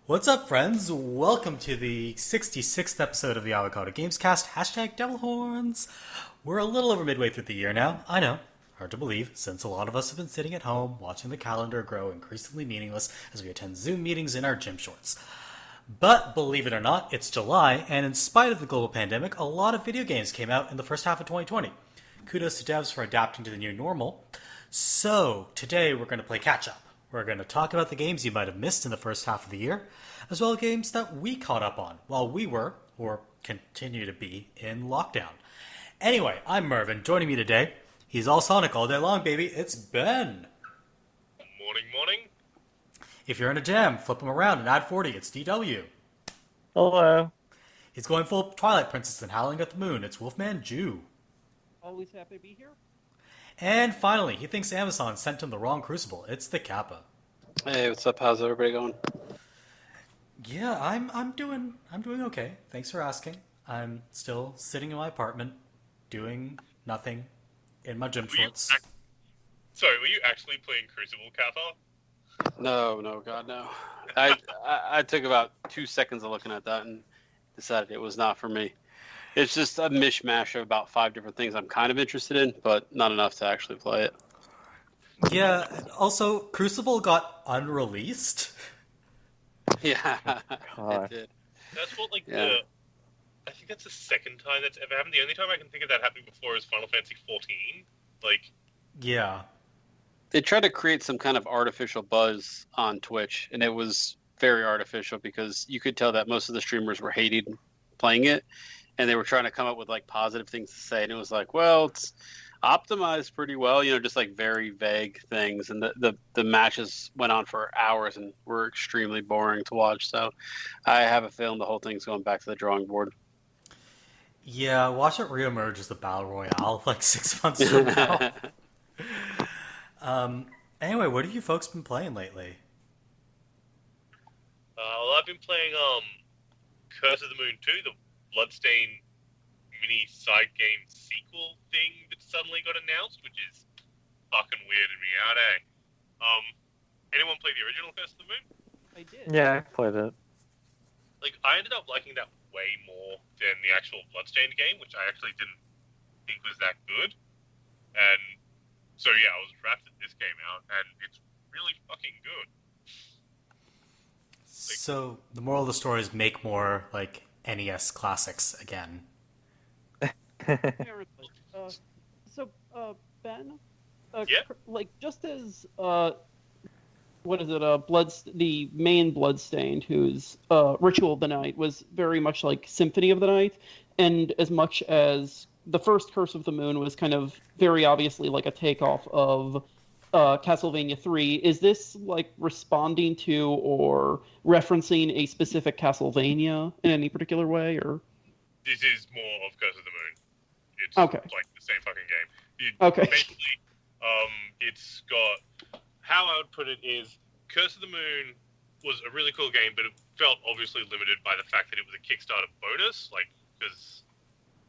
What's up, friends? Welcome to the 66th episode of the Avocado Gamescast. Hashtag Devil Horns. We're a little over midway through the year now. I know. Hard to believe, since a lot of us have been sitting at home watching the calendar grow increasingly meaningless as we attend Zoom meetings in our gym shorts. But believe it or not, it's July, and in spite of the global pandemic, a lot of video games came out in the first half of 2020. Kudos to devs for adapting to the new normal. So, today we're going to play catch up. We're going to talk about the games you might have missed in the first half of the year, as well as games that we caught up on while we were, or continue to be, in lockdown. Anyway, I'm Merve, and joining me today, he's all Sonic all day long, baby. It's Ben. Morning, morning. If you're in a jam, flip him around and add 40. It's DW. Hello. He's going full Twilight Princess and howling at the moon. It's Wolfman Jew. Always happy to be here. And finally, he thinks Amazon sent him the wrong Crucible. It's the Kappa. Hey, what's up? How's everybody going? Yeah, I'm doing okay. Thanks for asking. I'm still sitting in my apartment, doing nothing, in my gym shorts. Sorry, were you actually playing Crucible, Kappa? No, God, no. I took about 2 seconds of looking at that and decided it was not for me. It's just a mishmash of about 5 different things I'm kind of interested in, but not enough to actually play it. Yeah, also, Crucible got unreleased. Yeah, God. it did. That's what, Yeah. I think that's the second time that's ever happened. The only time I can think of that happening before is Final Fantasy XIV. Yeah. They tried to create some kind of artificial buzz on Twitch, and it was very artificial because you could tell that most of the streamers were hating playing it, and they were trying to come up with like positive things to say, and it was like, well, it's optimized pretty well, just like very vague things, and the matches went on for hours and were extremely boring to watch. So I have a feeling the whole thing's going back to the drawing board. Yeah, watch it reemerge as the Battle Royale like 6 months from now. Anyway, what have you folks been playing lately? well, I've been playing Curse of the Moon 2, the Bloodstain mini side game sequel thing that suddenly got announced, which is fucking weird in me out, eh? Anyone play the original Curse of the Moon? I did. Yeah, I played it. I ended up liking that way more than the actual Bloodstained game, which I actually didn't think was that good. And so yeah, I was wrapped that this came out, and it's really fucking good. So, the moral of the story is make more, like, NES classics again. Apparently. Ben, Yeah? just as what is it? The main Bloodstained, whose Ritual of the Night was very much like Symphony of the Night, and as much as the first Curse of the Moon was kind of very obviously like a takeoff of Castlevania 3, is this like responding to or referencing a specific Castlevania in any particular way, or? This is more of Curse of the Moon. It's Okay. like the same fucking game. Okay. Basically, it's got, how I would put it is, Curse of the Moon was a really cool game, but it felt obviously limited by the fact that it was a Kickstarter bonus, because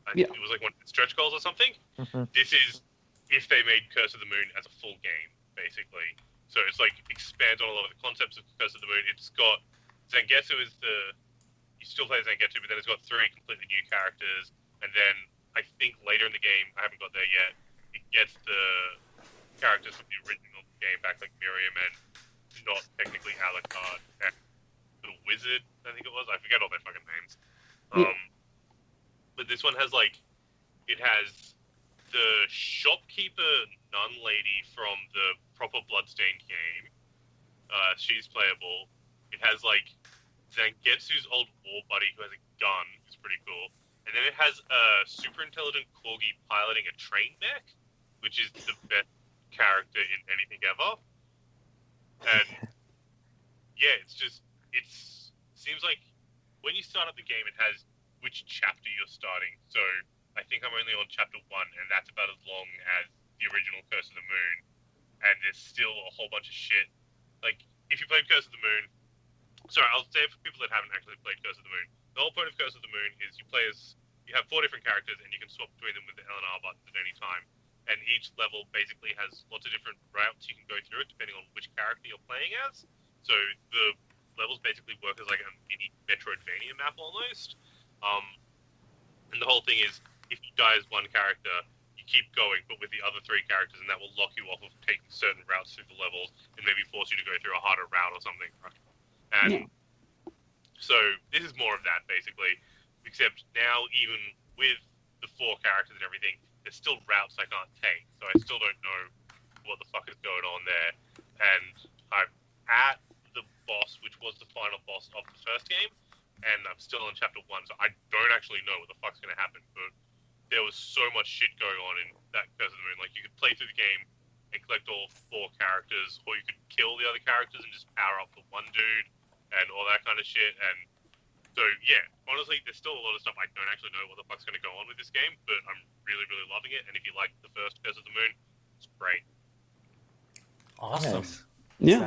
I think Yeah. it was like one of the stretch goals or something. Mhm. This is if they made Curse of the Moon as a full game, basically. So it's like expands on a lot of the concepts of Curse of the Moon. It's got Zangetsu is you still play Zangetsu, but then it's got 3 completely new characters, and then I think later in the game, I haven't got there yet, it gets the characters from the original game back, like Miriam and not technically Alucard and the Wizard, I think it was. I forget all their fucking names. Yeah. But this one has it has the shopkeeper nun lady from the proper Bloodstained game. She's playable. It has Zangetsu's old war buddy who has a gun, who's pretty cool. And then it has a super intelligent corgi piloting a train mech, which is the best character in anything ever. And yeah, it seems like when you start up the game, it has which chapter you're starting. So I think I'm only on chapter 1, and that's about as long as the original Curse of the Moon. And there's still a whole bunch of shit. If you played Curse of the Moon, sorry, I'll say it for people that haven't actually played Curse of the Moon. The whole point of Curse of the Moon is you have 4 different characters, and you can swap between them with the L and R buttons at any time. And each level basically has lots of different routes you can go through it, depending on which character you're playing as. So the levels basically work as like a mini Metroidvania map almost. And the whole thing is, if you die as one character, you keep going, but with the other three characters, and that will lock you off of taking certain routes through the levels, and maybe force you to go through a harder route or something. And so this is more of that, basically, except now, even with the 4 characters and everything, there's still routes I can't take, so I still don't know what the fuck is going on there. And I'm at the boss, which was the final boss of the first game, and I'm still in chapter 1, so I don't actually know what the fuck's going to happen, but there was so much shit going on in that Curse of the Moon. Like, you could play through the game and collect all 4 characters, or you could kill the other characters and just power up the one dude, and all that kind of shit. And so, yeah, honestly, there's still a lot of stuff I don't actually know what the fuck's going to go on with this game, but I'm really, really loving it, and if you like the first Curse of the Moon, it's great. Awesome. Nice. Yeah.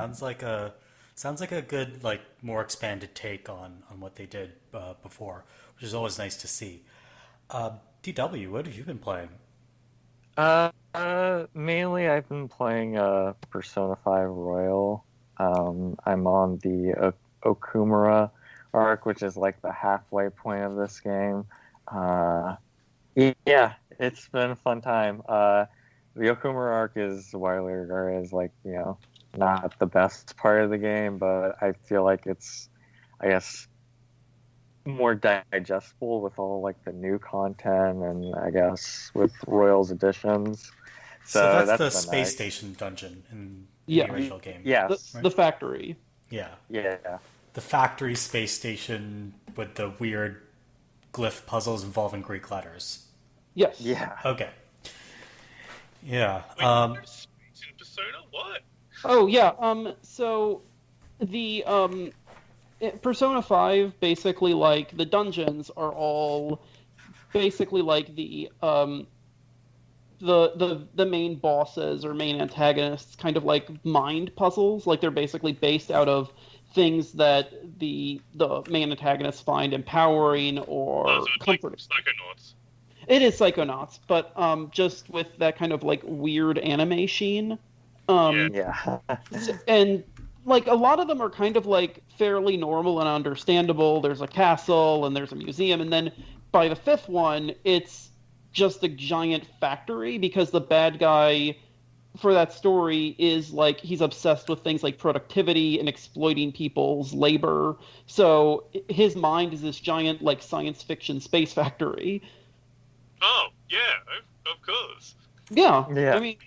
Sounds like a good, like, more expanded take on what they did before, which is always nice to see. DW, what have you been playing? Mainly I've been playing Persona 5 Royal. I'm on the Okumura arc, which is like the halfway point of this game. Yeah, it's been a fun time. The Okumura arc is widely regarded as, like, you know, not the best part of the game, but I feel like it's, I guess, more digestible with all, like, the new content, and I guess with Royal's additions. So that's the been space nice. station dungeon in Yeah. the original game. Yes. The factory. Yeah. Yeah. The factory space station with the weird glyph puzzles involving Greek letters. Yes. Yeah. Okay. Yeah. Wait, there's space in Persona? What? Oh yeah. So the Persona 5, basically, like, the dungeons are all basically like the main bosses or main antagonists, kind of like mind puzzles. Like, they're basically based out of things that the main antagonists find empowering or So it's comforting. like Psychonauts. It is Psychonauts, but just with that kind of, like, weird anime sheen. Yeah. And, like, a lot of them are kind of, like, fairly normal and understandable. There's a castle and there's a museum, and then by the 5th one, it's just a giant factory, because the bad guy for that story is, like, he's obsessed with things like productivity and exploiting people's labor. So his mind is this giant, like, science fiction space factory. Oh, yeah, of course. Yeah. Yeah. I mean,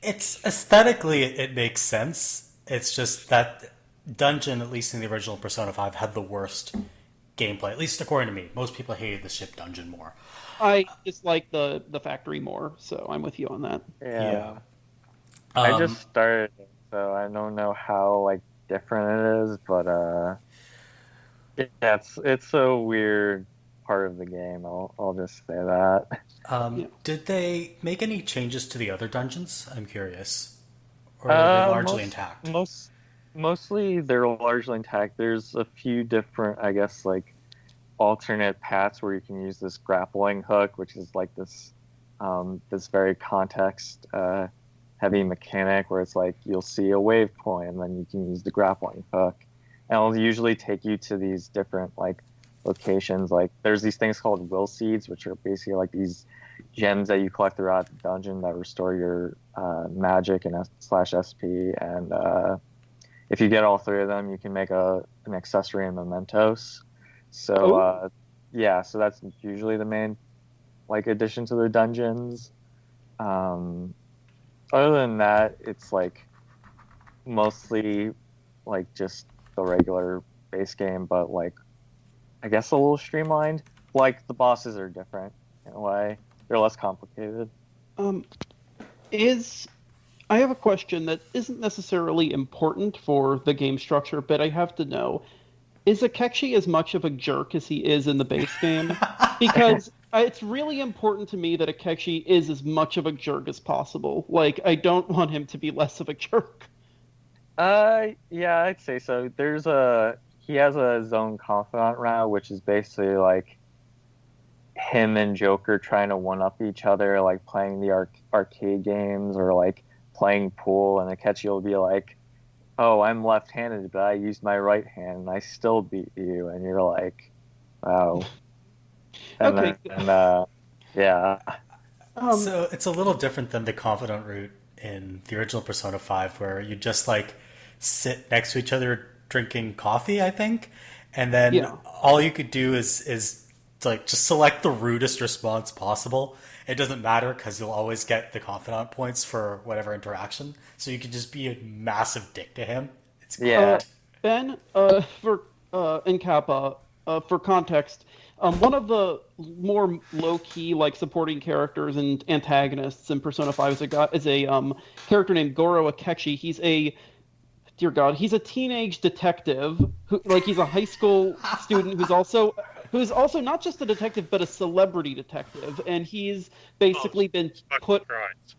It's aesthetically it makes sense. It's just that dungeon, at least in the original Persona 5, had the worst gameplay, at least according to me. Most people hated the ship dungeon more. I just like the factory more, so I'm with you on that. Yeah. Um, I just started, so I don't know how, like, different it is, but yeah, it's a weird part of the game. I'll just say that. Yeah. Did they make any changes to the other dungeons? I'm curious. Or are they largely intact? Mostly they're largely intact. There's a few different, I guess, like, alternate paths where you can use this grappling hook, which is like this very context heavy mechanic where it's like you'll see a wave point and then you can use the grappling hook, and it'll usually take you to these different, like, locations. Like, there's these things called will seeds, which are basically like these gems that you collect throughout the dungeon that restore your magic and /SP, and if you get all 3 of them, you can make an accessory and mementos. So yeah, so that's usually the main, like, addition to the dungeons. Other than that, it's, like, mostly, like, just the regular base game, but, like, I guess a little streamlined. Like, the bosses are different in a way. They're less complicated. I have a question that isn't necessarily important for the game structure, but I have to know. Is Akechi as much of a jerk as he is in the base game? Because it's really important to me that Akechi is as much of a jerk as possible. Like, I don't want him to be less of a jerk. Yeah, I'd say so. He has a zone confidant route, which is basically like him and Joker trying to one-up each other, like playing the arcade games or like playing pool, and Akechi will be like, oh, I'm left-handed, but I used my right hand and I still beat you, and you're like, wow. And Okay. yeah, So it's a little different than the confidant route in the original Persona 5, where you just like sit next to each other drinking coffee, I think, and then Yeah. all you could do is like just select the rudest response possible. It doesn't matter because you'll always get the confidant points for whatever interaction. So you can just be a massive dick to him. It's great. yeah, Ben, for in Kappa, for context, one of the more low-key like supporting characters and antagonists in Persona 5 is a character named Goro Akechi. He's a dear God, he's a teenage detective who like he's a high school student who's also not just a detective but a celebrity detective, and he's basically been Fucking put. Christ.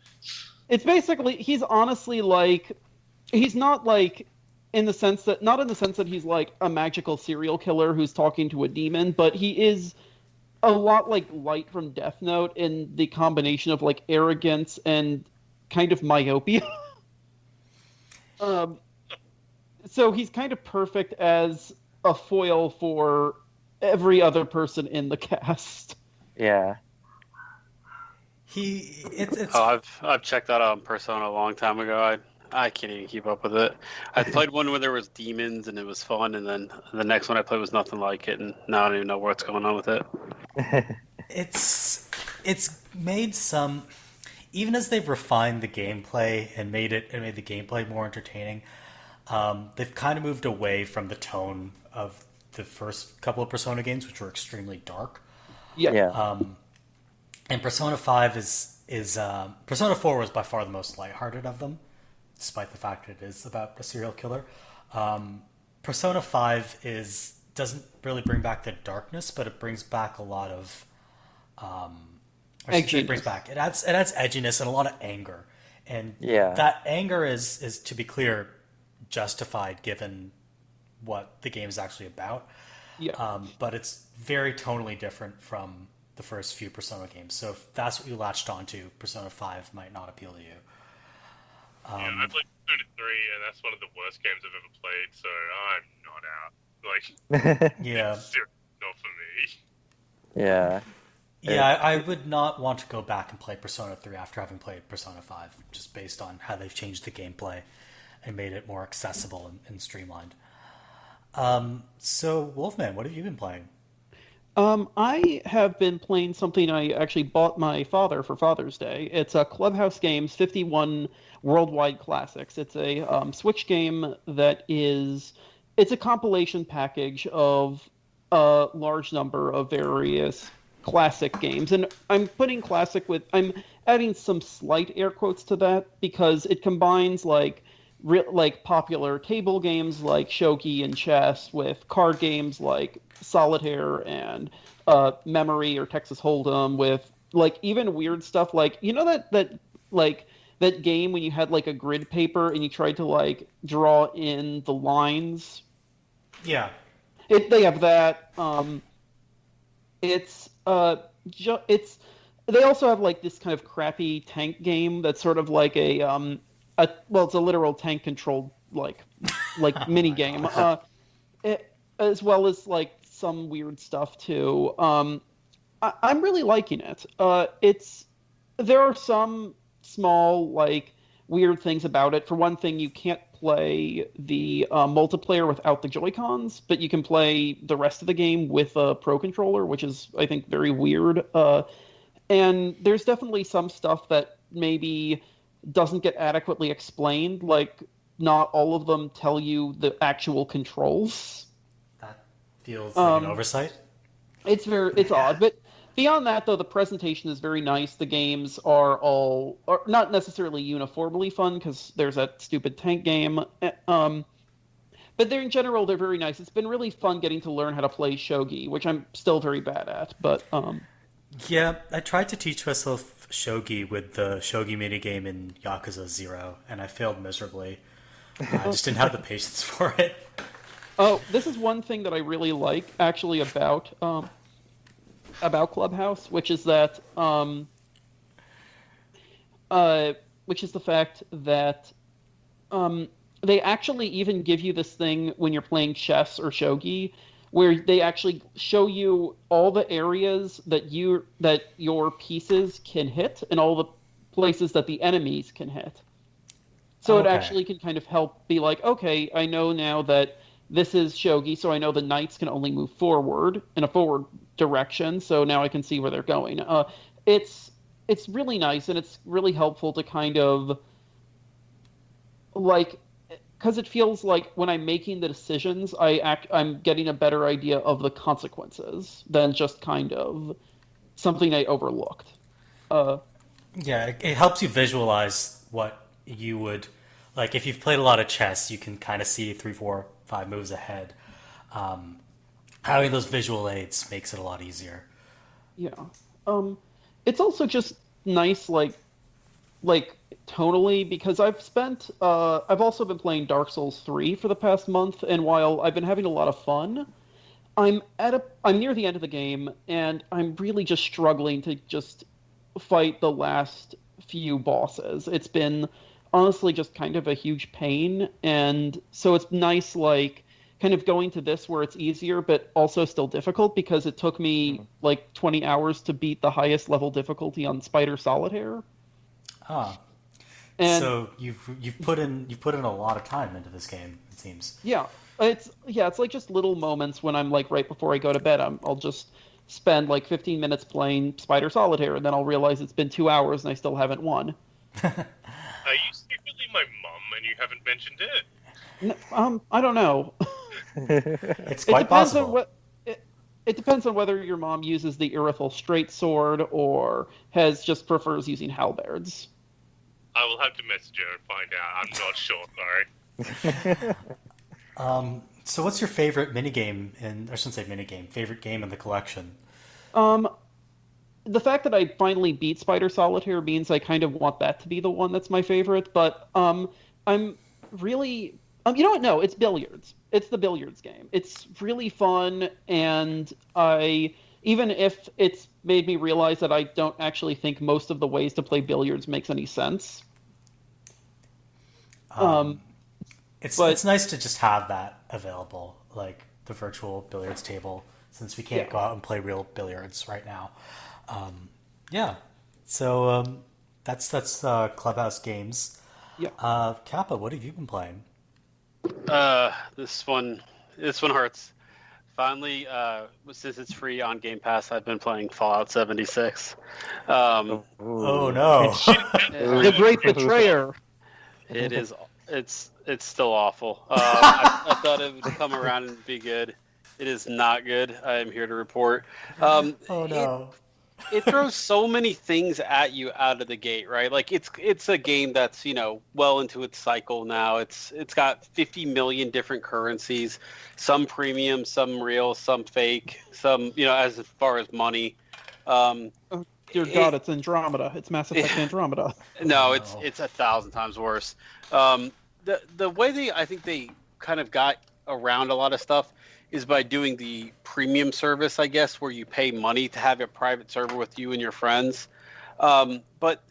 It's basically he's honestly like he's not like in the sense that not in the sense that he's like a magical serial killer who's talking to a demon, but he is a lot like Light from Death Note in the combination of like arrogance and kind of myopia. um, so he's kind of perfect as a foil for every other person in the cast. yeah. It's Oh, I've checked that out in Persona a long time ago. I can't even keep up with it. I played one where there was demons and it was fun, and then the next one I played was nothing like it, and now I don't even know what's going on with it. it's made some, even as they've refined the gameplay and made the gameplay more entertaining. They've kind of moved away from the tone of the first couple of Persona games, which were extremely dark. Yeah. And Persona 5 is Persona 4 was by far the most lighthearted of them, despite the fact it is about a serial killer. Persona 5 doesn't really bring back the darkness, but it brings back a lot of it adds edginess and a lot of anger. And Yeah. that anger is to be clear justified given what the game is actually about. Yeah. But it's very tonally different from the first few Persona games. So if that's what you latched onto, Persona 5 might not appeal to you. Yeah, I played Persona 3, and that's one of the worst games I've ever played, so I'm not out. Like, Yeah. it's seriously not for me. Yeah. Yeah, I would not want to go back and play Persona 3 after having played Persona 5, just based on how they've changed the gameplay and made it more accessible and streamlined. So, Wolfman, what have you been playing? I have been playing something I actually bought my father for Father's Day. It's a Clubhouse Games 51 Worldwide Classics. It's a Switch game it's a compilation package of a large number of various classic games. And I'm adding some slight air quotes to that because it combines like popular table games like shogi and chess with card games like solitaire and memory or Texas Hold'em with like even weird stuff like that game when you had like a grid paper and you tried to like draw in the lines. Yeah. They have that. It's they also have like this kind of crappy tank game that's sort of like it's a literal tank controlled like mini game. As well as like some weird stuff too. I'm really liking it. There are some small like weird things about it. For one thing, you can't play the multiplayer without the Joy-Cons, but you can play the rest of the game with a Pro Controller, which is I think very weird. And there's definitely some stuff that maybe doesn't get adequately explained. Like not all of them tell you the actual controls. That feels like an oversight. It's odd, but beyond that, though, the presentation is very nice. The games are not necessarily uniformly fun because there's that stupid tank game. But in general, they're very nice. It's been really fun getting to learn how to play shogi, which I'm still very bad at. But Yeah, I tried to teach myself shogi with the shogi minigame in Yakuza 0, and I failed miserably. I just didn't have the patience for it. Oh, this is one thing that I really like actually about Clubhouse, which is that which is the fact that they actually even give you this thing when you're playing chess or shogi, where they actually show you all the areas that your pieces can hit and all the places that the enemies can hit. So it Okay. actually can kind of help be like, okay, I know now that this is shogi, so I know the knights can only move forward in a forward direction, so now I can see where they're going. It's it's really nice and it's really helpful to kind of like because it feels like when I'm making the decisions, I'm getting a better idea of the consequences than just kind of something I overlooked. Uh, Yeah, it helps you visualize what you would like. If you've played a lot of chess, you can kind of see three, four, five moves ahead. Um, Having those visual aids makes it a lot easier. yeah. Um, it's also just nice, like tonally, because I've also been playing Dark Souls 3 for the past month, and while I've been having a lot of fun, I'm near the end of the game, and I'm really just struggling to just fight the last few bosses. It's been honestly just kind of a huge pain, and so it's nice like kind of going to this where it's easier but also still difficult because it took me like 20 hours to beat the highest level difficulty on Spider Solitaire. Ah, And so you've put in a lot of time into this game. It seems. it's like just little moments when I'm like right before I go to bed, I'll just spend like 15 minutes playing Spider Solitaire, and then I'll realize it's been 2 hours and I still haven't won. Are you secretly my mum and you haven't mentioned it? I don't know. It's It quite depends on possible. what. It depends on whether your mom uses the Irithel straight sword or has just prefers using halberds. I will have to message her and find out. I'm not sure, sorry. So what's your favorite minigame in? I shouldn't say minigame. Favorite game in the collection? Um, the fact that I finally beat Spider Solitaire means I kind of want that to be the one that's my favorite. But I'm really you know what? No, it's billiards. It's the billiards game. It's really fun, and I even if it's made me realize that I don't actually think most of the ways to play billiards makes any sense. Um, It's but nice to just have that available, like the virtual billiards table, since we can't yeah, go out and play real billiards right now. Yeah. So that's Clubhouse Games. yeah. Kappa, what have you been playing? This one hurts. Finally, since it's free on Game Pass, I've been playing Fallout 76. Oh Ooh. no. The Great Betrayer. It is. It's still awful. I thought it would come around and be good. It is not good. I am here to report. Um, Oh it no. it throws so many things at you out of the gate, right? Like it's a game that's well into its cycle now. It's got 50 million different currencies, some premium, some real, some fake, some as far as money. Um, Oh, dear God, it, it's Andromeda. It's Mass Effect Andromeda. Oh no, it's no. it's 1,000 times worse. The way I think they kind of got around a lot of stuff is by doing the premium service, I guess, where you pay money to have a private server with you and your friends. But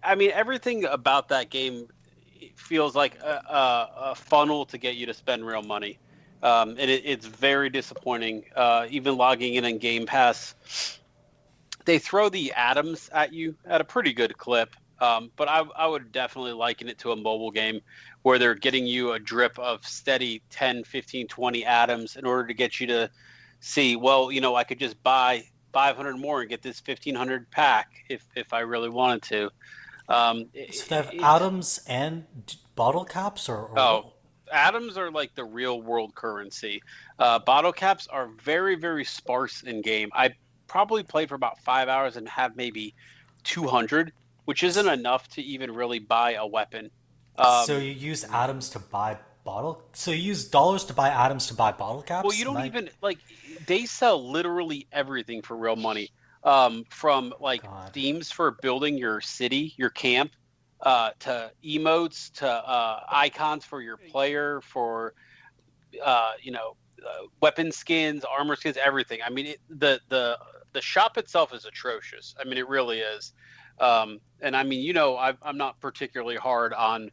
I mean, everything about that game feels like a funnel to get you to spend real money. And it's very disappointing. Even logging in Game Pass, they throw the atoms at you at a pretty good clip. But I would definitely liken it to a mobile game where they're getting you a drip of steady 10, 15, 20 atoms in order to get you to see, well, I could just buy 500 more and get this 1,500 pack if I really wanted to. So they have It's atoms and bottle caps, or what? Oh, atoms are like the real world currency. Bottle caps are very, very sparse in game. I probably played for about 5 hours and have maybe 200, which isn't enough to even really buy a weapon. So Um, you use atoms to buy bottle. So you use dollars to buy atoms to buy bottle well, you caps. Am don't I? even like they sell literally everything for real money. From like God. themes for building your city, your camp, to emotes, to icons for your player, for weapon skins, armor skins, everything. I mean, the shop itself is atrocious. I mean, it really is. And I mean, I'm not particularly hard on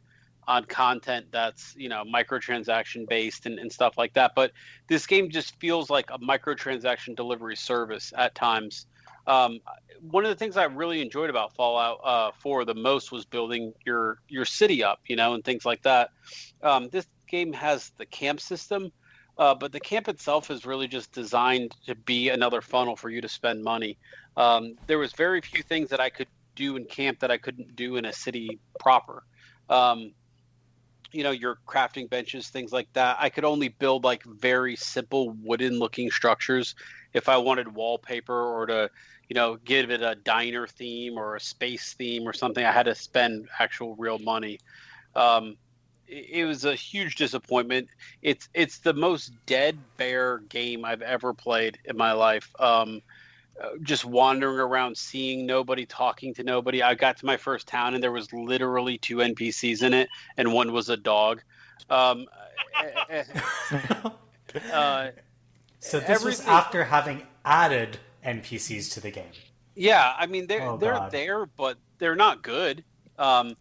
content that's microtransaction based and stuff like that. But this game just feels like a microtransaction delivery service at times. One of the things I really enjoyed about Fallout 4 the most was building your city up, and things like that. This game has the camp system, but the camp itself is really just designed to be another funnel for you to spend money. There was very few things that I could do in camp that I couldn't do in a city proper. Your crafting benches, things like that. I could only build like very simple wooden looking structures. If I wanted wallpaper or to, give it a diner theme or a space theme or something, I had to spend actual real money. It was a huge disappointment. It's the most dead bear game I've ever played in my life. Just wandering around, seeing nobody, talking to nobody. I got to my first town and there was literally 2 NPCs in it, and one was a dog. So this was after having added NPCs to the game. Yeah, I mean they're God. there, but they're not good. The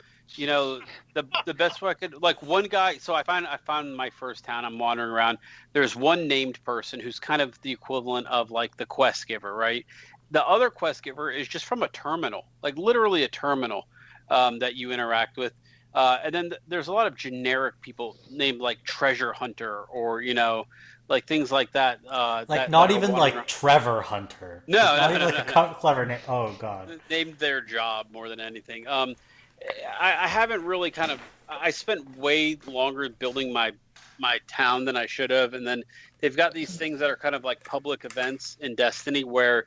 best way I could, like, one guy. So I found my first town. I'm wandering around. There's one named person who's kind of the equivalent of like the quest giver, right? The other quest giver is just from a terminal, like literally a terminal that you interact with. And then there's a lot of generic people named like Treasure Hunter or like things like that. Not even like around. Trevor Hunter. No, not even like a clever name. Oh God. Named their job more than anything. I haven't really I spent way longer building my town than I should have, and then they've got these things that are kind of like public events in Destiny where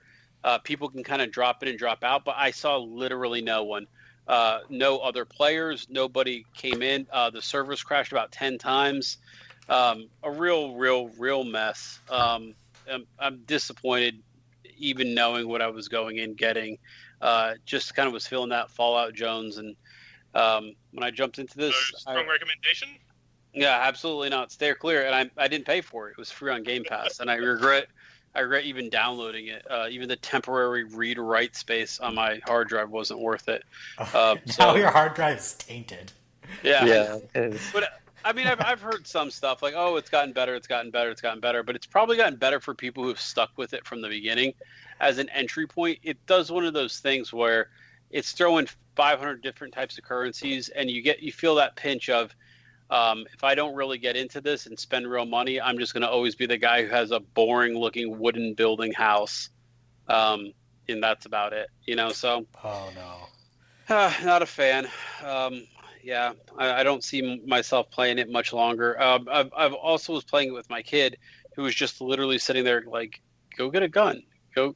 people can kind of drop in and drop out, but I saw literally no one. No other players, nobody came in. The servers crashed about 10 times. A real mess. I'm disappointed even knowing what I was going in getting. Just kind of was feeling that Fallout Jones, and when I jumped into this, strong recommendation. Yeah, absolutely not. Stay clear, and I didn't pay for it. It was free on Game Pass, and I regret even downloading it. Even the temporary read-write space on my hard drive wasn't worth it. Now your hard drive is tainted. Yeah. But I mean, I've heard some stuff like, oh, it's gotten better, but it's probably gotten better for people who've stuck with it from the beginning. As an entry point, it does one of those things where it's throwing 500 different types of currencies, and you feel that pinch of, if I don't really get into this and spend real money, I'm just going to always be the guy who has a boring looking wooden building house. And that's about it, so. Oh no. Not a fan. Yeah, I don't see myself playing it much longer. I've also was playing it with my kid, who was just literally sitting there like, go get a gun, go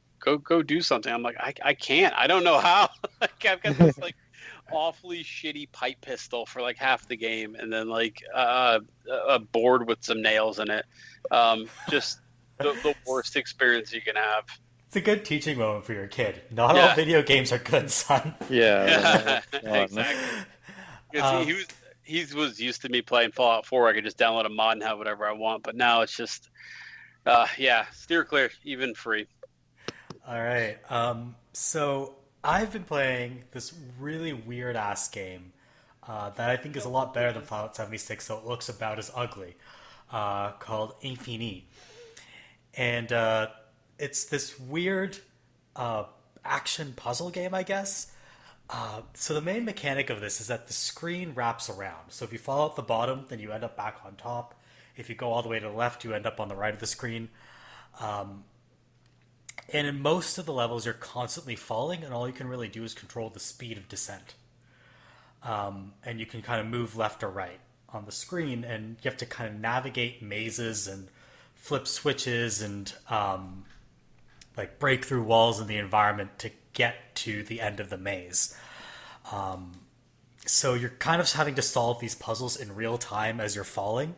do something. I'm like, I can't. I don't know how. Like, I've got this like awfully shitty pipe pistol for like half the game, and then like a board with some nails in it. Just the worst experience you can have. It's a good teaching moment for your kid. Not all video games are good, son. Yeah. Exactly. Because he was used to me playing Fallout 4. I could just download a mod and have whatever I want. But now it's just, steer clear, even free. All right. So I've been playing this really weird ass game that I think is a lot better than Fallout 76, so it looks about as ugly, called Infinite. And it's this weird action puzzle game, I guess. So the main mechanic of this is that the screen wraps around. So if you fall out the bottom, then you end up back on top. If you go all the way to the left, you end up on the right of the screen. And in most of the levels, you're constantly falling, and all you can really do is control the speed of descent. And you can kind of move left or right on the screen, and you have to kind of navigate mazes and flip switches and like break through walls in the environment to get to the end of the maze. So you're kind of having to solve these puzzles in real time as you're falling,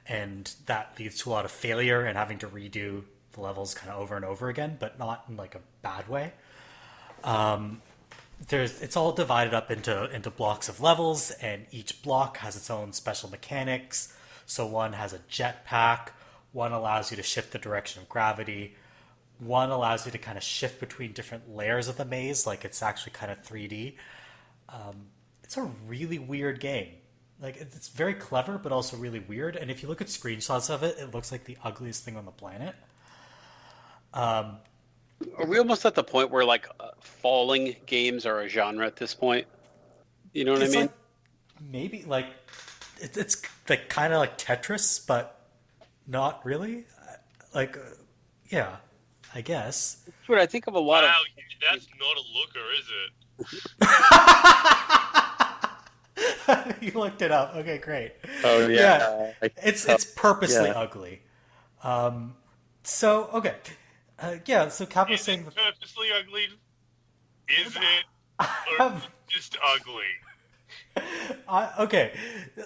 and that leads to a lot of failure and having to redo the levels kind of over and over again, but not in like a bad way. It's all divided up into blocks of levels, and each block has its own special mechanics. So one has a jetpack, one allows you to shift the direction of gravity, one allows you to kind of shift between different layers of the maze, like it's actually kind of 3D. It's a really weird game. Like it's very clever, but also really weird. And if you look at screenshots of it, it looks like the ugliest thing on the planet. Are we almost at the point where like falling games are a genre at this point? You know what I It's mean? like maybe like it's like kind of like Tetris, but not really. Like, yeah, I guess. Dude, I think of a lot Wow, of. that's not a looker, is it? You looked it up. Okay, great. Oh yeah. It's purposely Yeah. ugly. So okay, yeah. So Kappa was Is saying it purposely ugly? Is it? Or have- just ugly? okay,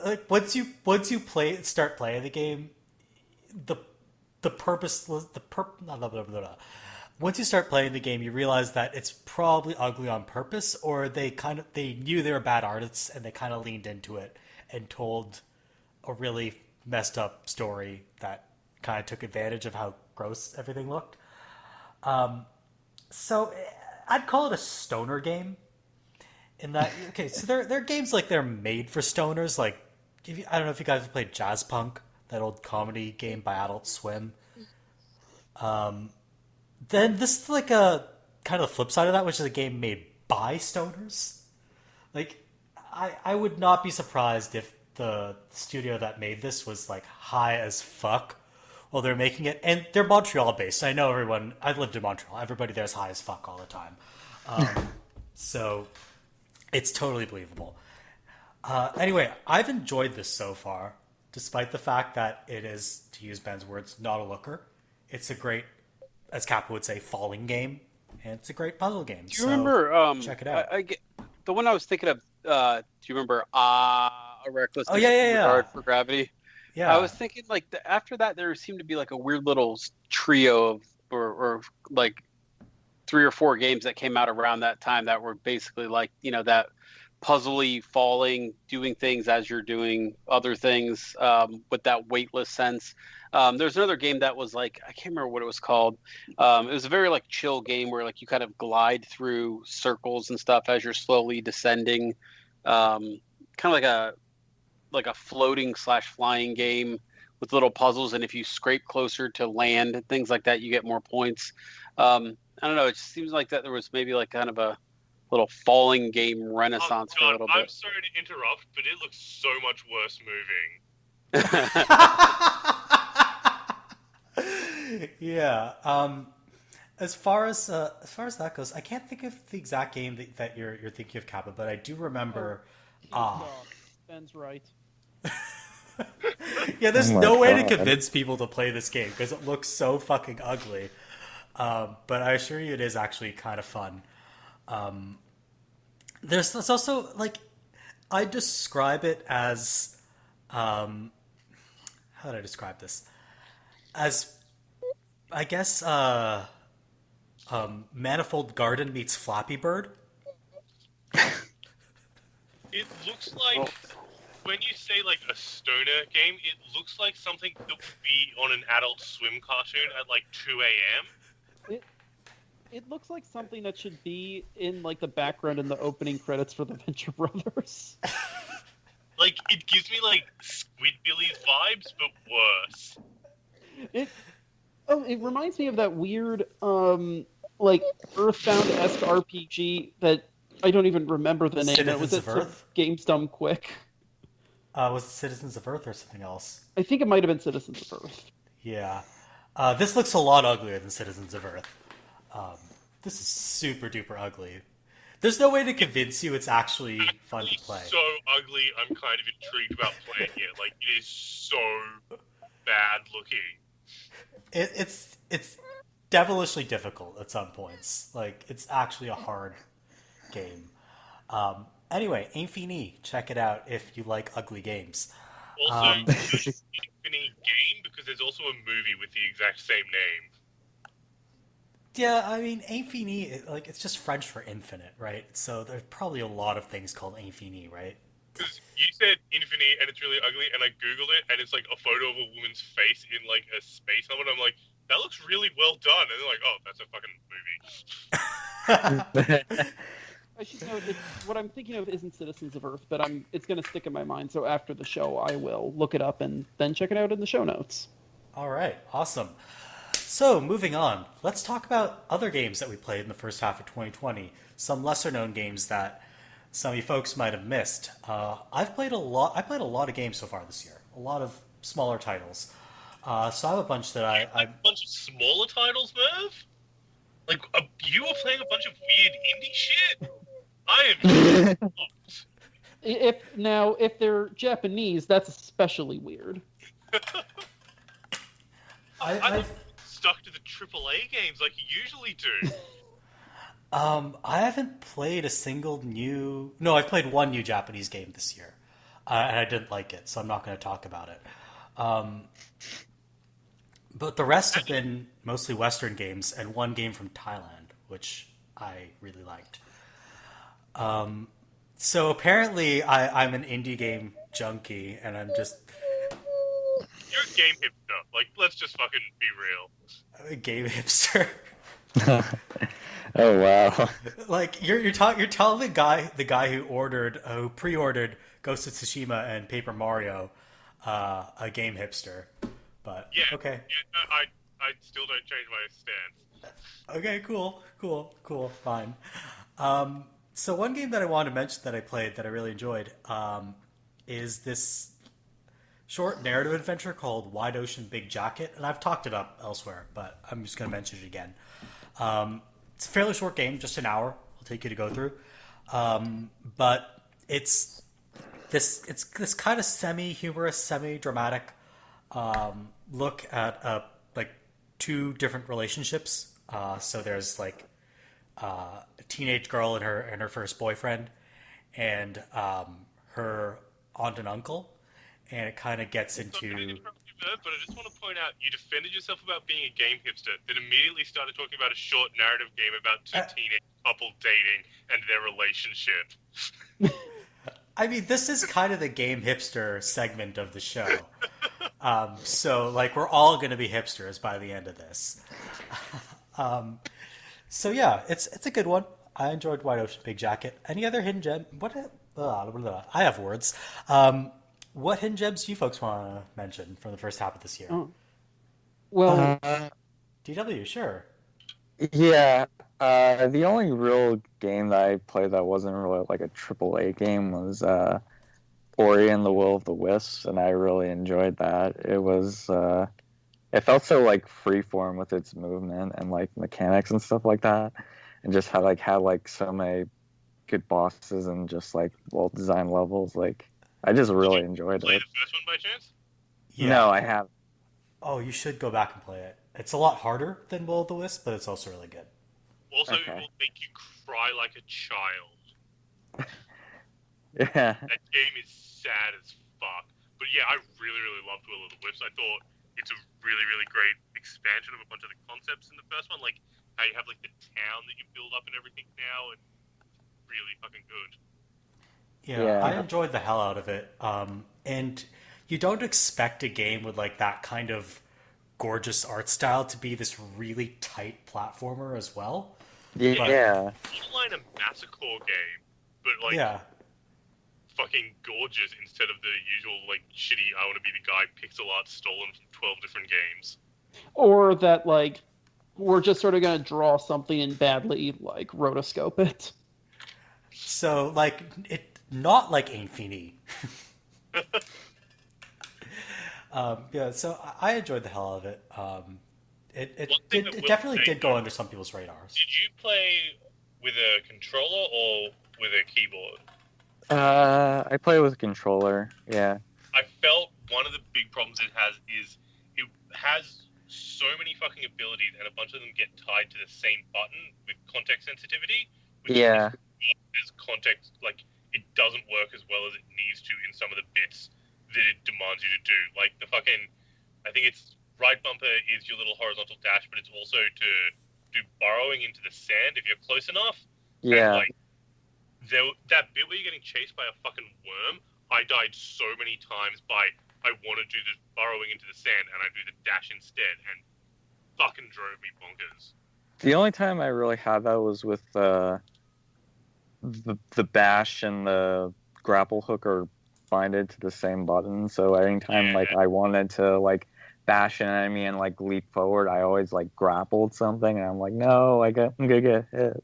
like once you start playing the game, the blah, blah, blah, blah. Once you start playing the game, you realize that it's probably ugly on purpose, or they knew they were bad artists and they kind of leaned into it and told a really messed up story that kind of took advantage of how gross everything looked. So I'd call it a stoner game. In that, okay, so they're games like they're made for stoners. Like, I don't know if you guys have played Jazz Punk, that old comedy game by Adult Swim. Then this is like a kind of the flip side of that, which is a game made by stoners. Like, I would not be surprised if the studio that made this was like high as fuck while they're making it. And they're Montreal based. I know everyone. I've lived in Montreal. Everybody there's high as fuck all the time. So it's totally believable. Anyway, I've enjoyed this so far, despite the fact that it is, to use Ben's words, not a looker. It's a great, as Kappa would say, falling game, and it's a great puzzle game. Do you remember? Check it out. The one I was thinking of. Do you remember? A Reckless Oh, yeah. Disregard for Gravity. Yeah, I was thinking like after that there seemed to be like a weird little trio of or like 3 or 4 games that came out around that time that were basically like that puzzly falling, doing things as you're doing other things with that weightless sense. There's another game that was like I can't remember what it was called. It was a very like chill game where like you kind of glide through circles and stuff as you're slowly descending. Kind of like a floating / flying game with little puzzles, and if you scrape closer to land and things like that, you get more points. I don't know. It just seems like that there was maybe like kind of a little falling game renaissance for a little I'm bit. sorry to interrupt, but it looks so much worse moving. yeah. As far as that goes, I can't think of the exact game that you're thinking of, Kappa, but I do remember. Ben's right. Yeah, there's Oh my no way to God. convince people to play this game because it looks so fucking ugly. But I assure you, it is actually kind of fun. There's also like I describe it as how did I describe this? As I guess Manifold Garden meets Flappy Bird. It looks like when you say like a stoner game, it looks like something that would be on an Adult Swim cartoon at like 2 a.m. It looks like something that should be in like the background in the opening credits for the Venture Brothers. Like it gives me like Squidbillies vibes, but worse. It reminds me of that weird like Earthbound-esque RPG that I don't even remember the name. Citizens Was of it Earth? Games Dumb Quick? Was it Citizens of Earth or something else? I think it might have been Citizens of Earth. Yeah. This looks a lot uglier than Citizens of Earth. This is super duper ugly. There's no way to convince you it's actually fun to play. So ugly, I'm kind of intrigued about playing it. Like it is so bad looking. It's devilishly difficult at some points. Like it's actually a hard game. Anyway, Infini, check it out if you like ugly games. Also, it's an Infinity game because there's also a movie with the exact same name. Yeah, I mean, Infini, like it's just French for infinite, right? So there's probably a lot of things called Infini, right? Because you said Infinity and it's really ugly, and I googled it, and it's like a photo of a woman's face in like a space helmet. I'm like, that looks really well done, and they're like, oh, that's a fucking movie. I should note what I'm thinking of isn't Citizens of Earth, but it's going to stick in my mind. So after the show, I will look it up and then check it out in the show notes. All right, awesome. So, moving on, let's talk about other games that we played in the first half of 2020. Some lesser-known games that some of you folks might have missed. I played a lot of games so far this year. A lot of smaller titles. So I have a bunch that A bunch of smaller titles, Merv? Like, you were playing a bunch of weird indie shit? I am shocked. If they're Japanese, that's especially weird. I'm stuck to the AAA games like you usually do. I haven't played a single new... No, I've played one new Japanese game this year. And I didn't like it, so I'm not going to talk about it. But the rest have been mostly Western games and one game from Thailand, which I really liked. So apparently I'm an indie game junkie, and I'm just... You're a game hipster. Like, let's just fucking be real. a game hipster. Oh wow. Like you're telling the guy who pre-ordered Ghost of Tsushima and Paper Mario, a game hipster. But Yeah. okay. Yeah, no, I still don't change my stance. Okay, cool, fine. So one game that I wanted to mention that I played that I really enjoyed is this short narrative adventure called Wide Ocean Big Jacket, and I've talked it up elsewhere, but I'm just going to mention it again. It's a fairly short game, just an hour. It'll take you to go through, but it's this kind of semi-humorous, semi-dramatic look at like two different relationships. So there's like a teenage girl and her first boyfriend, and her aunt and uncle, and it kind of gets into. But I just want to point out, you defended yourself about being a game hipster, then immediately started talking about a short narrative game about two teenage couple dating and their relationship. I mean, this is kind of the game hipster segment of the show. So, like, we're all going to be hipsters by the end of this. So, yeah, it's a good one. I enjoyed Wide Ocean Big Jacket. Any other hidden gem? I have words. What hidden gems do you folks want to mention from the first half of this year? Well, DW, sure. Yeah, the only real game that I played that wasn't really like a AAA game was Ori and the Will of the Wisps, and I really enjoyed that. It felt so like freeform with its movement and like mechanics and stuff like that, and just had so many good bosses and just like well-designed levels. Like I just really enjoyed Play it. the first one by chance? Yeah. No, I haven't. Oh, you should go back and play it. It's a lot harder than Will of the Wisp, but it's also really good. Also, Okay. it will make you cry like a child. Yeah. That game is sad as fuck. But yeah, I really, really loved Will of the Wisps. I thought it's a really, really great expansion of a bunch of the concepts in the first one. Like how you have like the town that you build up and everything now, and really fucking good. Yeah, Yeah. I enjoyed the hell out of it. And you don't expect a game with like that kind of gorgeous art style to be this really tight platformer as well. Yeah. Borderline a massacre game, but like Yeah. fucking gorgeous instead of the usual like shitty I want to be the guy pixel art stolen from 12 different games. or that like we're just sort of gonna draw something and badly like rotoscope it. So like it not like Infini. Yeah, so I enjoyed the hell out of it. It definitely did go under some people's radars. Did you play with a controller or with a keyboard? I play with a controller. Yeah. I felt one of the big problems it has is it has so many fucking abilities and a bunch of them get tied to the same button with context sensitivity. Which Yeah. is context, like, it doesn't work as well as it needs to in some of the bits that it demands you to do. Like, the fucking, I think it's right bumper is your little horizontal dash, but it's also to do burrowing into the sand if you're close enough. Yeah. And, like, that bit where you're getting chased by a fucking worm, I died so many times by I want to do the burrowing into the sand and I do the dash instead, and fucking drove me bonkers. The only time I really had that was with the the bash and the grapple hook are binded to the same button. So anytime like I wanted to like bash an enemy and like leap forward, I always like grappled something, and I'm like, no, I'm gonna get hit.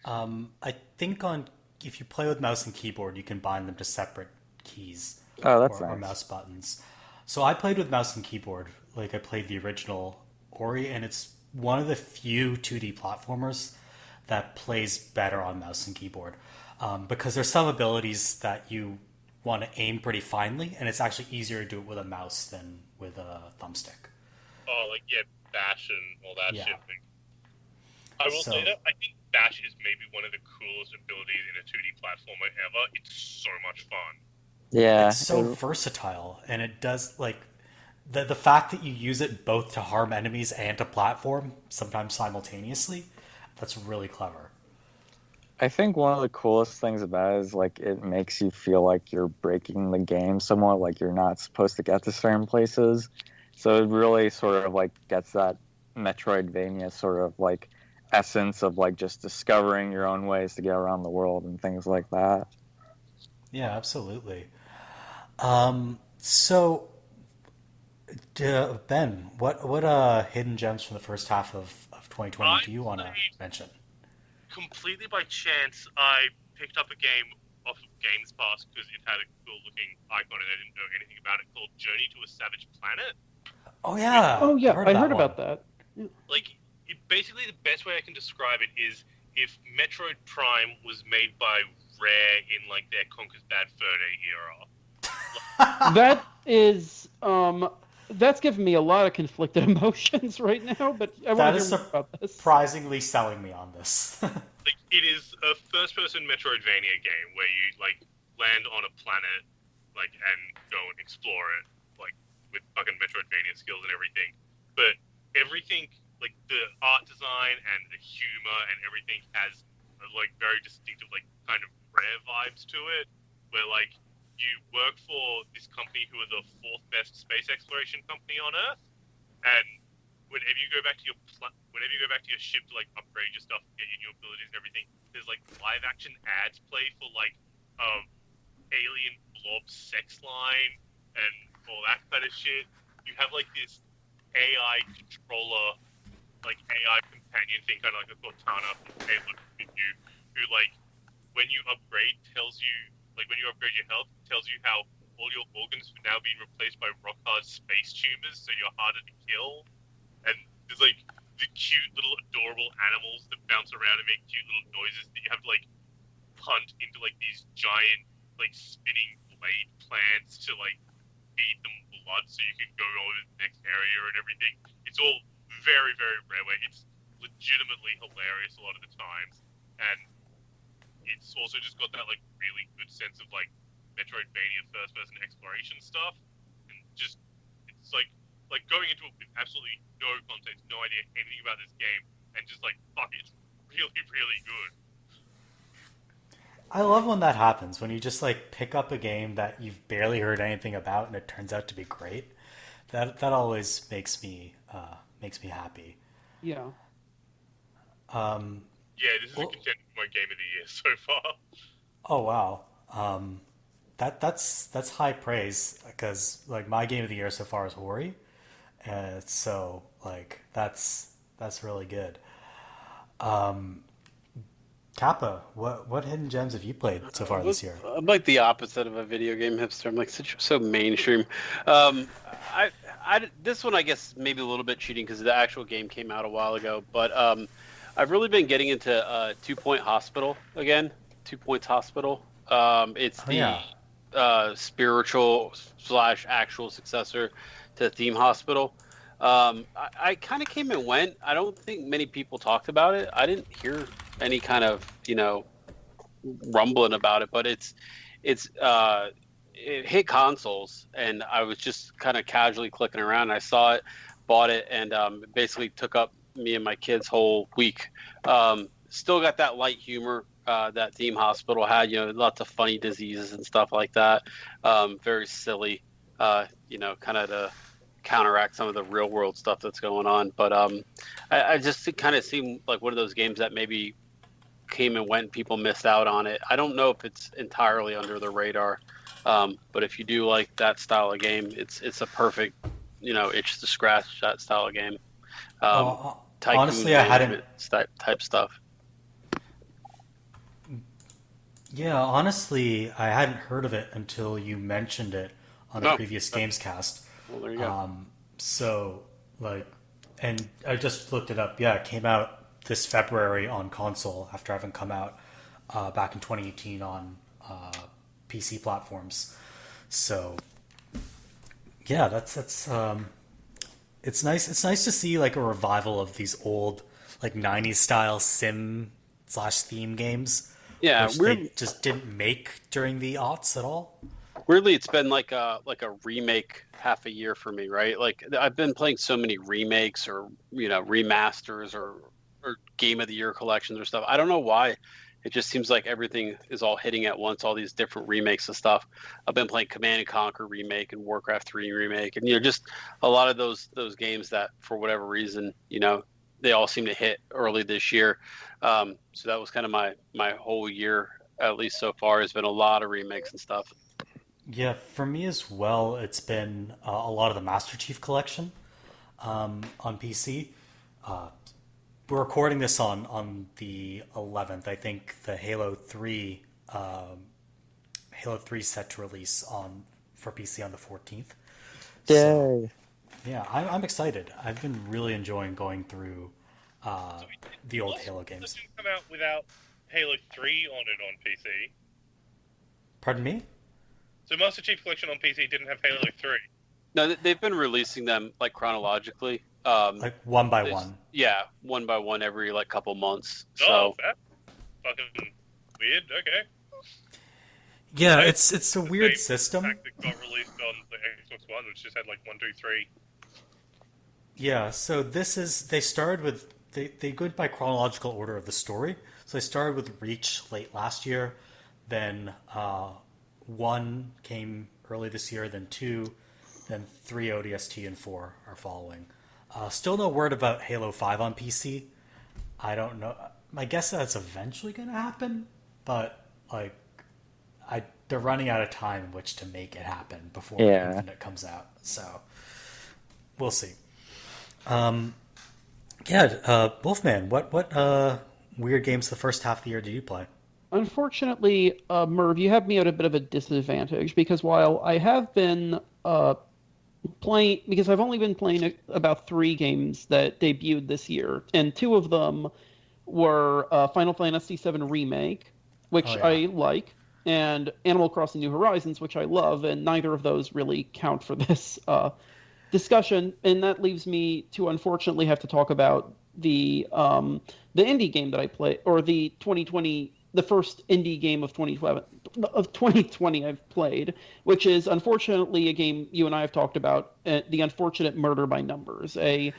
I think if you play with mouse and keyboard, you can bind them to separate keys Oh, that's or nice. mouse buttons. So I played with mouse and keyboard. Like I played the original Ori, and it's one of the few 2D platformers that plays better on mouse and keyboard because there's some abilities that you want to aim pretty finely, and it's actually easier to do it with a mouse than with a thumbstick. Oh, like bash and all that Yeah. shit. I will say that I think bash is maybe one of the coolest abilities in a 2D platformer ever. It's so much fun. Yeah, It's so versatile, and it does like the fact that you use it both to harm enemies and to platform, sometimes simultaneously. That's really clever. I think one of the coolest things about it is like it makes you feel like you're breaking the game somewhat, like you're not supposed to get to certain places. So it really sort of like gets that Metroidvania sort of like essence of like just discovering your own ways to get around the world and things like that. Yeah, absolutely. So, Ben, what hidden gems from the first half of 2020 do you want to mention? Completely by chance, I picked up a game off of Games Pass because it had a cool looking icon and I didn't know anything about it, called Journey to a Savage Planet. Oh yeah. Oh yeah, I heard one. about that. Like, basically the best way I can describe it is if Metroid Prime was made by Rare in like their Conker's Bad Fur Day era. That is that's giving me a lot of conflicted emotions right now, but I want to hear more about this. Surprisingly selling me on this. Like, it is a first-person Metroidvania game where you like land on a planet, like, and go and explore it, like, with fucking Metroidvania skills and everything. But everything, like the art design and the humor and everything, has like very distinctive, like, kind of Rare vibes to it, where like you work for this company who are the fourth best space exploration company on Earth, and whenever you go back to your ship to like upgrade your stuff, get your new abilities and everything, there's like live action ads play for like alien blob sex line and all that kind of shit. You have like this AI controller, like AI companion thing, kind of like a Cortana from Halo 2, who like when you upgrade tells you, like when you upgrade your health, tells you how all your organs have now been replaced by rock hard space tumors, so you're harder to kill. And there's like the cute little adorable animals that bounce around and make cute little noises that you have to like hunt into like these giant like spinning blade plants to like feed them blood so you can go over to the next area and everything. It's all very, very rare. It's legitimately hilarious a lot of the times. And it's also just got that like really good sense of like Metroidvania first person exploration stuff. And just it's like going into it with absolutely no context, no idea anything about this game, and just like, fuck, it's really, really good. I love when that happens, when you just like pick up a game that you've barely heard anything about and it turns out to be great. That always makes me happy. Yeah. Yeah, this is a contender for my game of the year so far. Oh wow. That's high praise because like my game of the year so far is Ori. So like that's really good. Kappa, what hidden gems have you played so far this year? I'm like the opposite of a video game hipster. I'm like so mainstream. This one I guess maybe a little bit cheating because the actual game came out a while ago, but I've really been getting into 2 Point Hospital again. 2 Points Hospital. It's spiritual / actual successor to Theme Hospital. I kind of came and went. I don't think many people talked about it. I didn't hear any kind of rumbling about it, but it hit consoles, and I was just kind of casually clicking around. I saw it, bought it, and it basically took up me and my kids' whole week. Still got that light humor that Theme Hospital had. Lots of funny diseases and stuff like that. Very silly. Kind of to counteract some of the real world stuff that's going on. But I just kind of seem like one of those games that maybe came and went, and people missed out on it. I don't know if it's entirely under the radar, but if you do like that style of game, it's a perfect, itch to scratch that style of game. Tycoon Honestly, I hadn't. management type stuff. Yeah, honestly, I hadn't heard of it until you mentioned it on a No. previous Gamescast. Well, there you go. So, like, and I just looked it up. Yeah, it came out this February on console after having come out back in 2018 on PC platforms. So, yeah, that's it's nice. It's nice to see like a revival of these old like 90s style sim/theme games. Yeah, Which they just didn't make during the aughts at all. Weirdly, it's been like a remake half a year for me, right? Like I've been playing so many remakes or remasters or game of the year collections or stuff. I don't know why. It just seems like everything is all hitting at once. All these different remakes of stuff. I've been playing Command and Conquer remake and Warcraft 3 remake, and just a lot of those games that for whatever reason, they all seem to hit early this year. So that was kind of my whole year, at least so far, has been a lot of remakes and stuff. Yeah, for me as well, it's been a lot of the Master Chief Collection on PC. We're recording this on the 11th. I think the Halo 3 set to release for PC on the 14th. So, yeah, I'm excited. I've been really enjoying going through the old Halo games. Didn't come out without Halo 3 on it on PC. Pardon me? So Master Chief Collection on PC didn't have Halo 3. No, they've been releasing them like chronologically. Like one by one. Yeah, one by one every like couple months. Oh, fair. Fucking weird. Okay. Yeah, it's a weird system. That got released on the Xbox One, which just had like 1, 2, 3. Yeah, so they started with they go by chronological order of the story. So they started with Reach late last year, then 1 came early this year, then 2, then 3 ODST, and 4 are following. Still no word about Halo 5 on PC. I don't know. My guess is that's eventually going to happen, but like, they're running out of time in which to make it happen before Infinite comes out. So we'll see. Wolfman, what weird games the first half of the year did you play? Unfortunately, Merv, you have me at a bit of a disadvantage because while I have been playing, because I've only been playing about 3 games that debuted this year, and 2 of them were Final Fantasy VII Remake, which I like, and Animal Crossing New Horizons, which I love, and neither of those really count for this discussion, and that leaves me to unfortunately have to talk about the indie game that I played, or the 2020, the first indie game of 2020 I've played, which is unfortunately a game you and I have talked about, The Unfortunate Murder by Numbers, a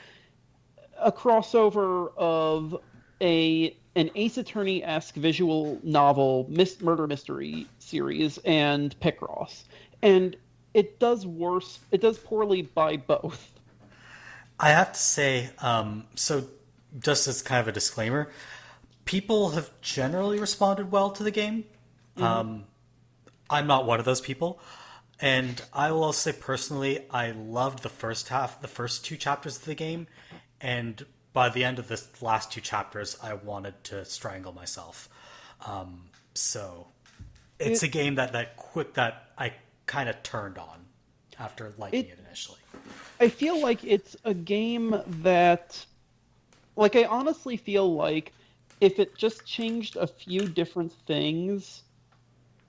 crossover of an Ace Attorney-esque visual novel murder mystery series and Picross, and it does poorly by both. I have to say, so just as kind of a disclaimer, people have generally responded well to the game. I'm not one of those people. And I will also say personally, I loved the first 2 chapters of the game. And by the end of the last 2 chapters, I wanted to strangle myself. So it's a game that I kind of turned on after liking it initially. I feel like it's a game that, like, I honestly feel like if it just changed a few different things,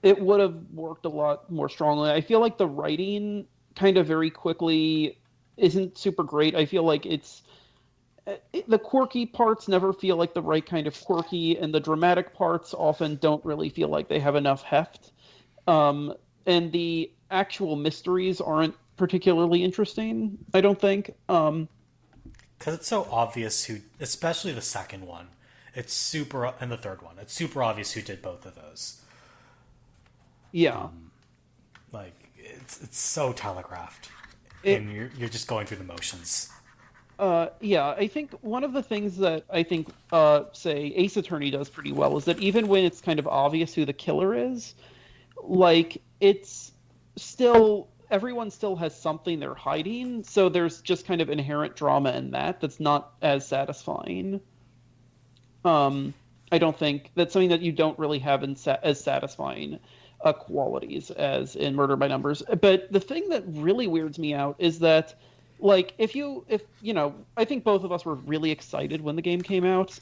it would have worked a lot more strongly. I feel like the writing kind of very quickly isn't super great. I feel like the quirky parts never feel like the right kind of quirky, and the dramatic parts often don't really feel like they have enough heft. And the actual mysteries aren't particularly interesting, I don't think. Because it's so obvious especially the second one, and the third one, it's super obvious who did both of those. Yeah. It's so telegraphed, and you're just going through the motions. Yeah, I think one of the things that I think, say, Ace Attorney does pretty well is that even when it's kind of obvious who the killer is, like, it's still, everyone still has something they're hiding, so there's just kind of inherent drama in that that's not as satisfying. Um, I don't think that's something that you don't really have in as satisfying qualities as in Murder by Numbers. But the thing that really weirds me out is that, like, if you know, I think both of us were really excited when the game came out.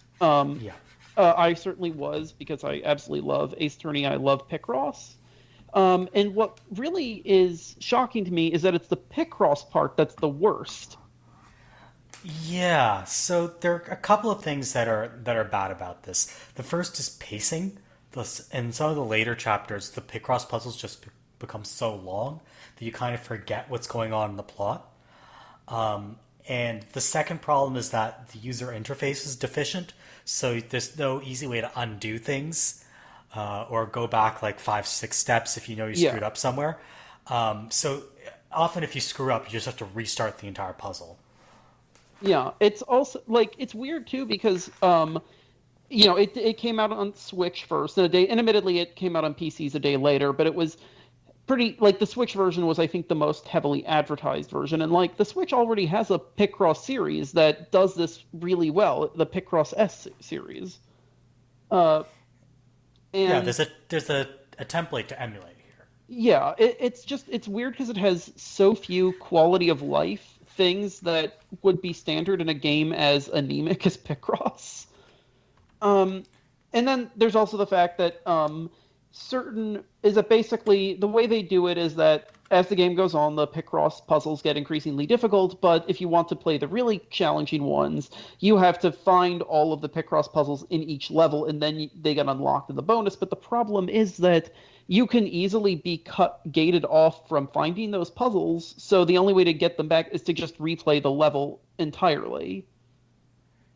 Yeah. I certainly was because I absolutely love Ace Attorney. I love Picross. And what really is shocking to me is that it's the Picross part that's the worst. Yeah, so there are a couple of things that are bad about this. The first is pacing. In some of the later chapters, the Picross puzzles just become so long that you kind of forget what's going on in the plot. And the second problem is that the user interface is deficient, so there's no easy way to undo things or go back like 5, 6 steps if you know you Yeah. screwed up somewhere. So often, if you screw up, you just have to restart the entire puzzle. Yeah, it's also like it's weird too because you know, it came out on Switch first, and a day, and admittedly, it came out on PCs a day later. But it was pretty like the Switch version was, I think, the most heavily advertised version, and like the Switch already has a Picross series that does this really well, the Picross S series. Uh, Yeah, and there's a template to emulate here. yeah, it's just it's weird because it has so few quality of life things that would be standard in a game as anemic as Picross. Um, and then there's also the fact that certain is that basically the way they do it is that as the game goes on, the Picross puzzles get increasingly difficult. But if you want to play the really challenging ones, you have to find all of the Picross puzzles in each level, and then they get unlocked in the bonus. But the problem is that you can easily be gated off from finding those puzzles. So the only way to get them back is to just replay the level entirely.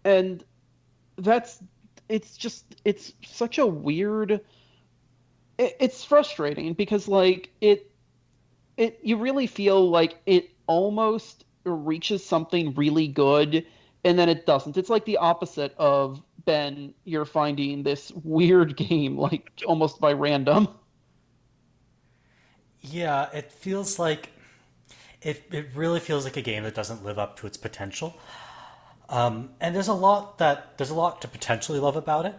And that's it's just it's such a weird it's frustrating because like it you really feel like it almost reaches something really good and then it doesn't. It's like the opposite of Ben, you're finding this weird game like almost by random. Yeah, it feels like it really feels like a game that doesn't live up to its potential. And there's a lot to potentially love about it.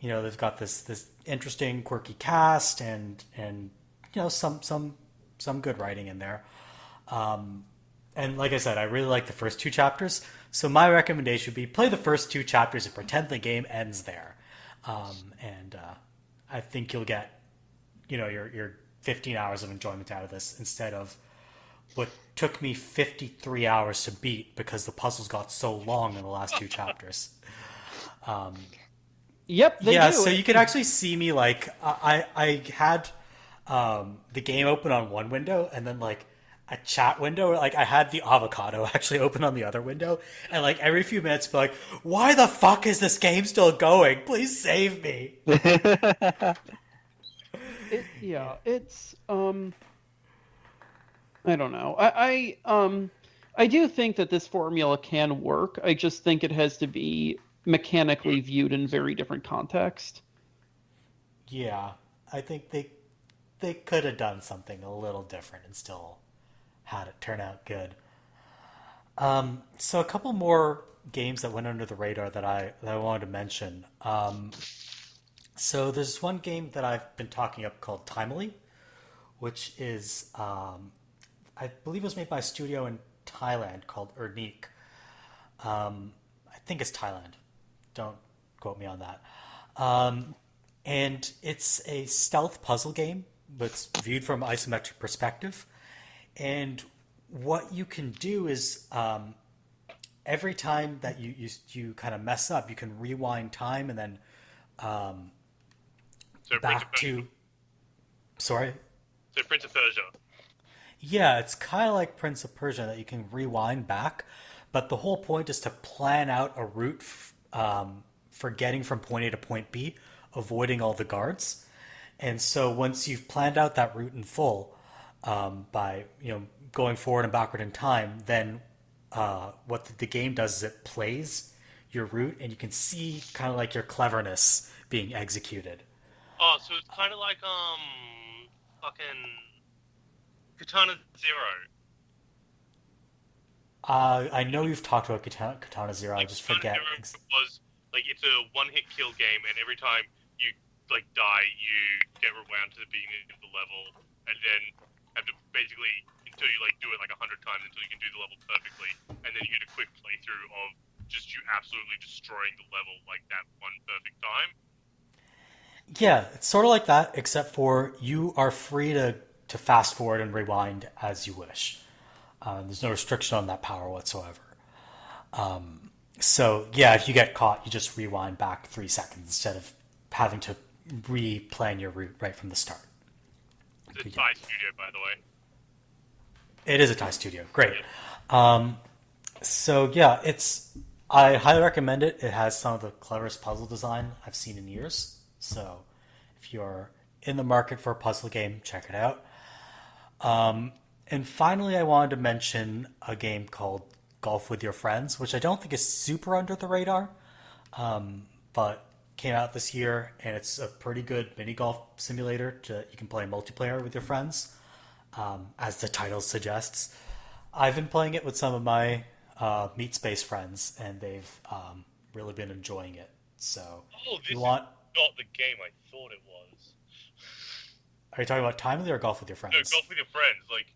They've got this interesting, quirky cast and some good writing in there. And like I said, I really like the first two chapters. So my recommendation would be play the first two chapters and pretend the game ends there. And I think you'll get your 15 hours of enjoyment out of this instead of what took me 53 hours to beat because the puzzles got so long in the last two chapters. Yep, they Yeah, do. so you could actually see me like I had the game open on one window and then like a chat window. Like I had the avocado actually open on the other window, and like every few minutes, be like, "Why the fuck is this game still going? Please save me." Yeah, it's I don't know. I do think that this formula can work. I just think it has to be mechanically viewed in very different context. Yeah, I think they could have done something a little different and still had it turn out good. So a couple more games that went under the radar that I wanted to mention. So there's one game that I've been talking up called Timely, which is I believe it was made by a studio in Thailand called Ernique. I think it's Thailand. Don't quote me on that. And it's a stealth puzzle game, but it's viewed from an isometric perspective. And what you can do is every time that you kind of mess up, you can rewind time and then So Prince of back Persia. to. Sorry. So Prince of Persia. Yeah, it's kind of like Prince of Persia that you can rewind back, but the whole point is to plan out a route for getting from point A to point B, avoiding all the guards. And so once you've planned out that route in full, by going forward and backward in time, then what the game does is it plays your route, and you can see kind of like your cleverness being executed. Oh, so it's kind of like fucking Katana Zero. I know you've talked about Katana Zero. I just forget. Katana Zero was like it's a one-hit kill game, and every time you like die, you get rewound to the beginning of the level, and then have to basically until you like do it like 100 times until you can do the level perfectly, and then you get a quick playthrough of just you absolutely destroying the level like that one perfect time. Yeah, it's sort of like that, except for you are free to fast forward and rewind as you wish. There's no restriction on that power whatsoever. So, yeah, if you get caught, you just rewind back 3 seconds instead of having to re-plan your route right from the start. It's a Thai studio, by the way. It is a Thai studio. Great. So, yeah, I highly recommend it. It has some of the cleverest puzzle design I've seen in years. So, if you're in the market for a puzzle game, check it out. And finally, I wanted to mention a game called Golf with Your Friends, which I don't think is super under the radar, but came out this year, and it's a pretty good mini golf simulator. You can play multiplayer with your friends, as the title suggests. I've been playing it with some of my Meat Space friends, and they've really been enjoying it. So, this is not the game I thought it was. Are you talking about Timely or Golf with Your Friends? No, Golf with Your Friends. Like,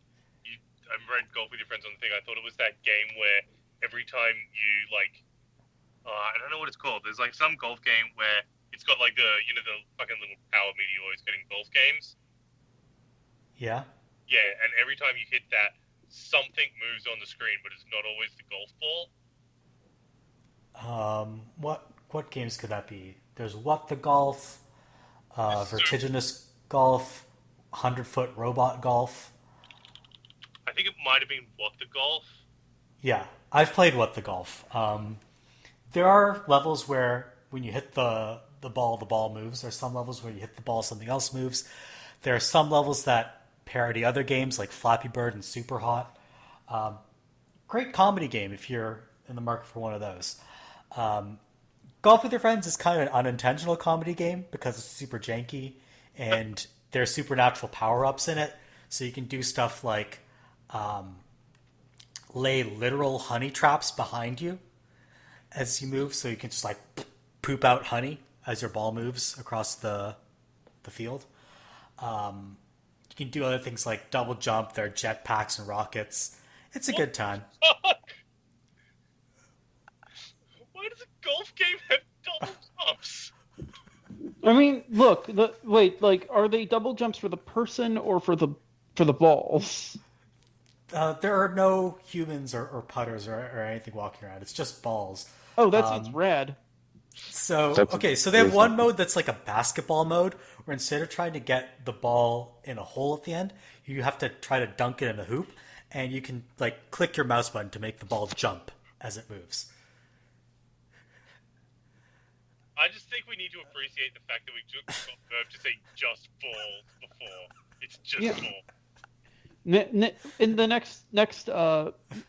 I read Golf with Your Friends on the thing. I thought it was that game where every time you, like, I don't know what it's called. There's, like, some golf game where it's got, like, the fucking little power meteors getting golf games. Yeah? Yeah, and every time you hit that, something moves on the screen, but it's not always the golf ball. What games could that be? There's What the Golf, Vertiginous Golf, 100-Foot Robot Golf. I think it might have been What the Golf. Yeah, I've played What the Golf. There are levels where when you hit the ball moves. There's some levels where you hit the ball, something else moves. There are some levels that parody other games like Flappy Bird and Super Hot. Great comedy game if you're in the market for one of those. Golf with Your Friends is kind of an unintentional comedy game because it's super janky and there's supernatural power-ups in it. So you can do stuff like lay literal honey traps behind you as you move, so you can just like poop out honey as your ball moves across the field. You can do other things like double jump. There are jetpacks and rockets. It's a good time. Why does a golf game have double jumps? I mean, look. Are they double jumps for the person or for the balls? There are no humans or putters or anything walking around. It's just balls. Oh, that sounds rad. So they have one mode that's like a basketball mode, where instead of trying to get the ball in a hole at the end, you have to try to dunk it in a hoop, and you can like click your mouse button to make the ball jump as it moves. I just think we need to appreciate the fact that we took Merve to say just balls before. It's just balls. In the next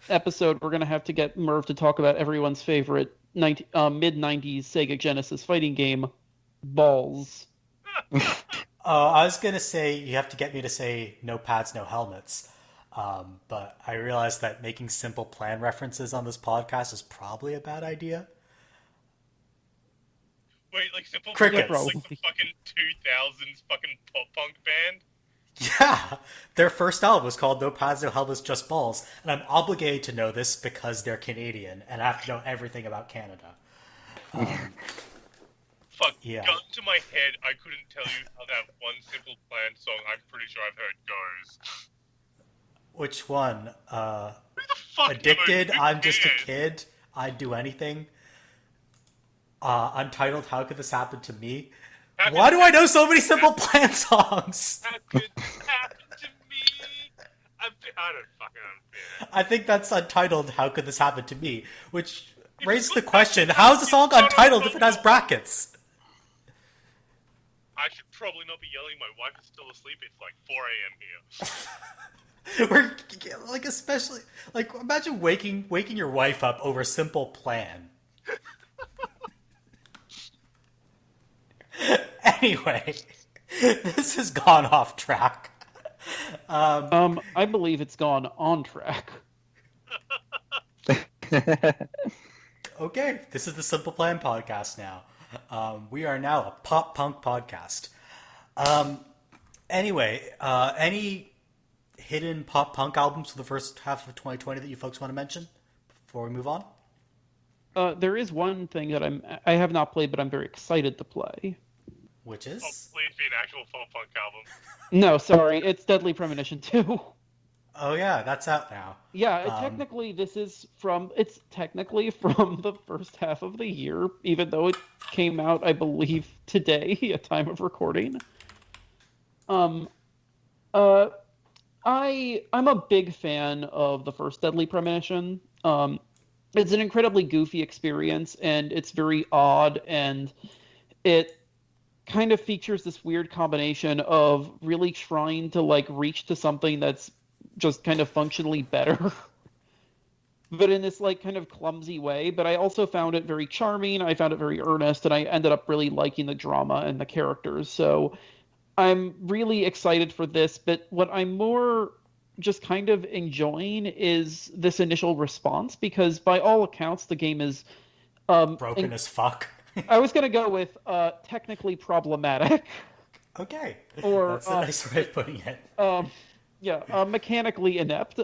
episode, we're gonna have to get Merve to talk about everyone's favorite mid-90s Sega Genesis fighting game, Balls. I was gonna say you have to get me to say no pads, no helmets, but I realized that making simple plan references on this podcast is probably a bad idea. Wait, like Simple Crickets. Plan, like the fucking 2000s fucking pop punk band? Yeah, their first album was called No Pads, No Helmets, Just Balls, and I'm obligated to know this because they're Canadian, and I have to know everything about Canada. Fuck, yeah. Gun to my head, I couldn't tell you how that one Simple Plan song I'm pretty sure I've heard goes. Which one? Who the fuck Addicted, knows? Who I'm Just a cares? Kid, I'd Do Anything. Untitled, How Could This Happen to Me? Why do I know so many Simple Plan songs? How could it happen to me? I don't fucking understand. I think that's Untitled, How Could This Happen to Me? Which raises the question, how is the song Untitled if it has brackets? I should probably not be yelling. My wife is still asleep. It's like 4 a.m. here. We're like, especially like, imagine waking your wife up over a simple plan. Anyway, this has gone off track. I believe it's gone on track. Okay, this is the Simple Plan podcast now. We are now a pop punk podcast. Anyway, any hidden pop punk albums for the first half of 2020 that you folks want to mention before we move on? There is one thing that I have not played, but I'm very excited to play. Which Oh, is? please be an actual pop punk album. No, sorry, it's Deadly Premonition 2. Oh yeah, that's out now. Yeah, technically it's technically from the first half of the year, even though it came out, I believe, today at time of recording. I'm a big fan of the first Deadly Premonition. It's an incredibly goofy experience, and it's very odd, and it kind of features this weird combination of really trying to like reach to something that's just kind of functionally better, but in this like kind of clumsy way. But I also found it very charming. I found it very earnest, and I ended up really liking the drama and the characters. So I'm really excited for this. But what I'm more just kind of enjoying is this initial response, because by all accounts the game is Broken as fuck. I was gonna go with technically problematic. Okay, Or, that's a nice way of putting it. Mechanically inept,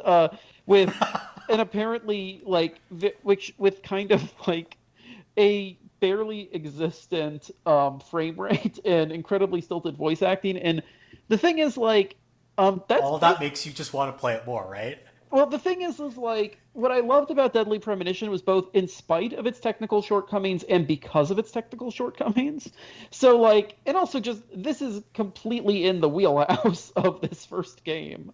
with an apparently like which with kind of like a barely existent frame rate and incredibly stilted voice acting. And the thing is, like, that's all of that makes you just want to play it more, right? well, the thing is like what I loved about Deadly Premonition was both in spite of its technical shortcomings and because of its technical shortcomings. So like, and also just this is completely in the wheelhouse of this first game.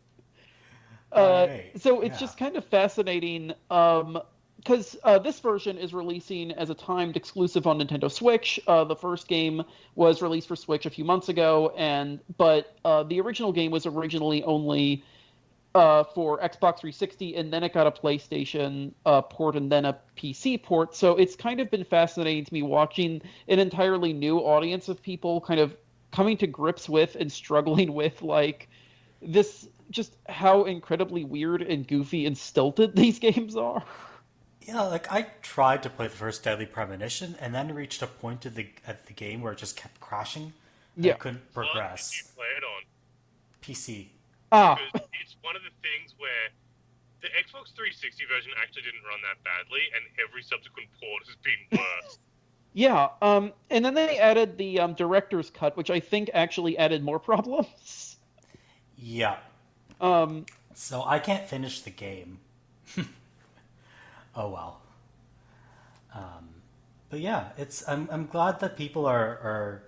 Right. So it's Yeah. just kind of fascinating because this version is releasing as a timed exclusive on Nintendo Switch. The first game was released for Switch a few months ago, but the original game was originally only for Xbox 360, and then it got a PlayStation port and then a PC port. So it's kind of been fascinating to me watching an entirely new audience of people kind of coming to grips with and struggling with like this, just how incredibly weird and goofy and stilted these games are. Yeah, like I tried to play the first Deadly Premonition and then reached a point at the game where it just kept crashing. And Yeah. I couldn't What did you progress. play it on? PC. Because it's one of the things where the Xbox 360 version actually didn't run that badly, and every subsequent port has been worse. Yeah, and then they added the director's cut, which I think actually added more problems. Yeah. Um, So I can't finish the game. Oh well. But yeah, I'm glad that people are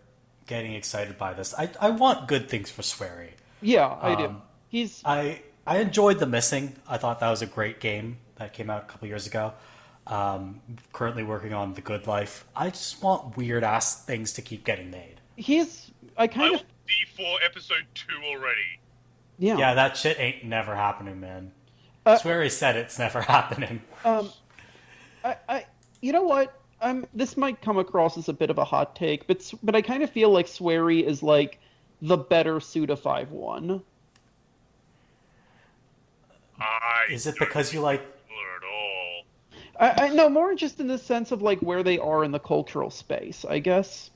getting excited by this. I want good things for Swery. yeah, I do. I enjoyed The Missing. I thought that was a great game that came out a couple years ago. Currently working on The Good Life. I just want weird ass things to keep getting made. I I kind of, want D4 episode 2 already. yeah. Yeah, that shit ain't never happening, man. Uh, Swery said it's never happening. You know what? This might come across as a bit of a hot take, but I kind of feel like Swery is like the better Suda 5-1. Is it because you like... At all. I no, more just in the sense of like where they are in the cultural space, I guess.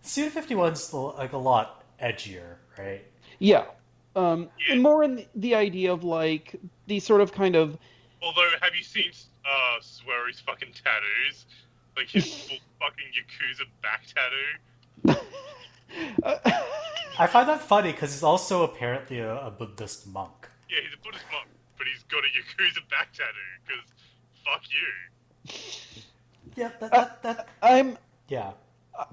Suda 51's like a lot edgier, right? Yeah. And more in the idea of like these sort of kind of Although, have you seen Swery's fucking tattoos? Like his full fucking Yakuza back tattoo? I find that funny because he's also apparently a Buddhist monk. Yeah, he's a Buddhist monk, but he's got a Yakuza back tattoo, because fuck you. Yeah, that yeah.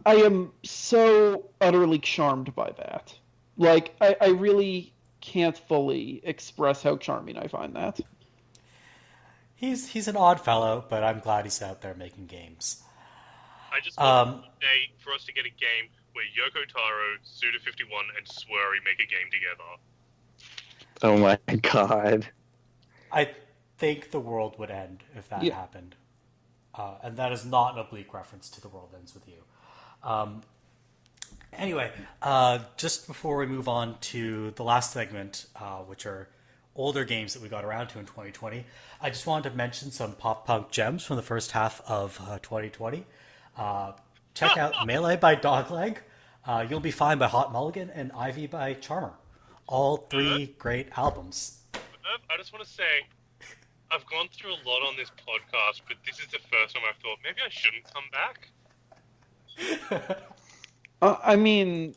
I am so utterly charmed by that. Like I really can't fully express how charming I find that. He's an odd fellow, but I'm glad he's out there making games. I just want a day for us to get a game where Yoko Taro, Suda51, and Swery make a game together. Oh my god. I think the world would end if that happened. And that is not an oblique reference to The World Ends With You. Anyway, just before we move on to the last segment, which are older games that we got around to in 2020, I just wanted to mention some pop-punk gems from the first half of 2020. Check out Melee by Dogleg, You'll Be Fine by Hot Mulligan, and Ivy by Charmer. All three great albums. I just want to say, I've gone through a lot on this podcast, but this is the first time I've thought maybe I shouldn't come back. I mean,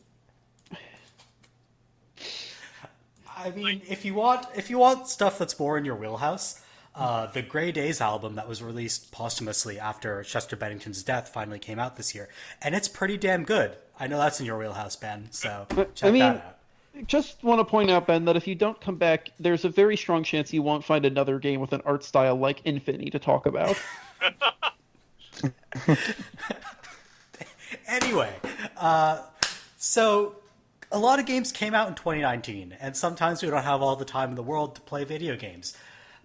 if you want stuff that's more in your wheelhouse, the Grey Days album that was released posthumously after Chester Bennington's death finally came out this year, and it's pretty damn good. I know that's in your wheelhouse, Ben, so check that out. Just want to point out, Ben, that if you don't come back, there's a very strong chance you won't find another game with an art style like Infinity to talk about. Anyway, so a lot of games came out in 2019, and sometimes we don't have all the time in the world to play video games.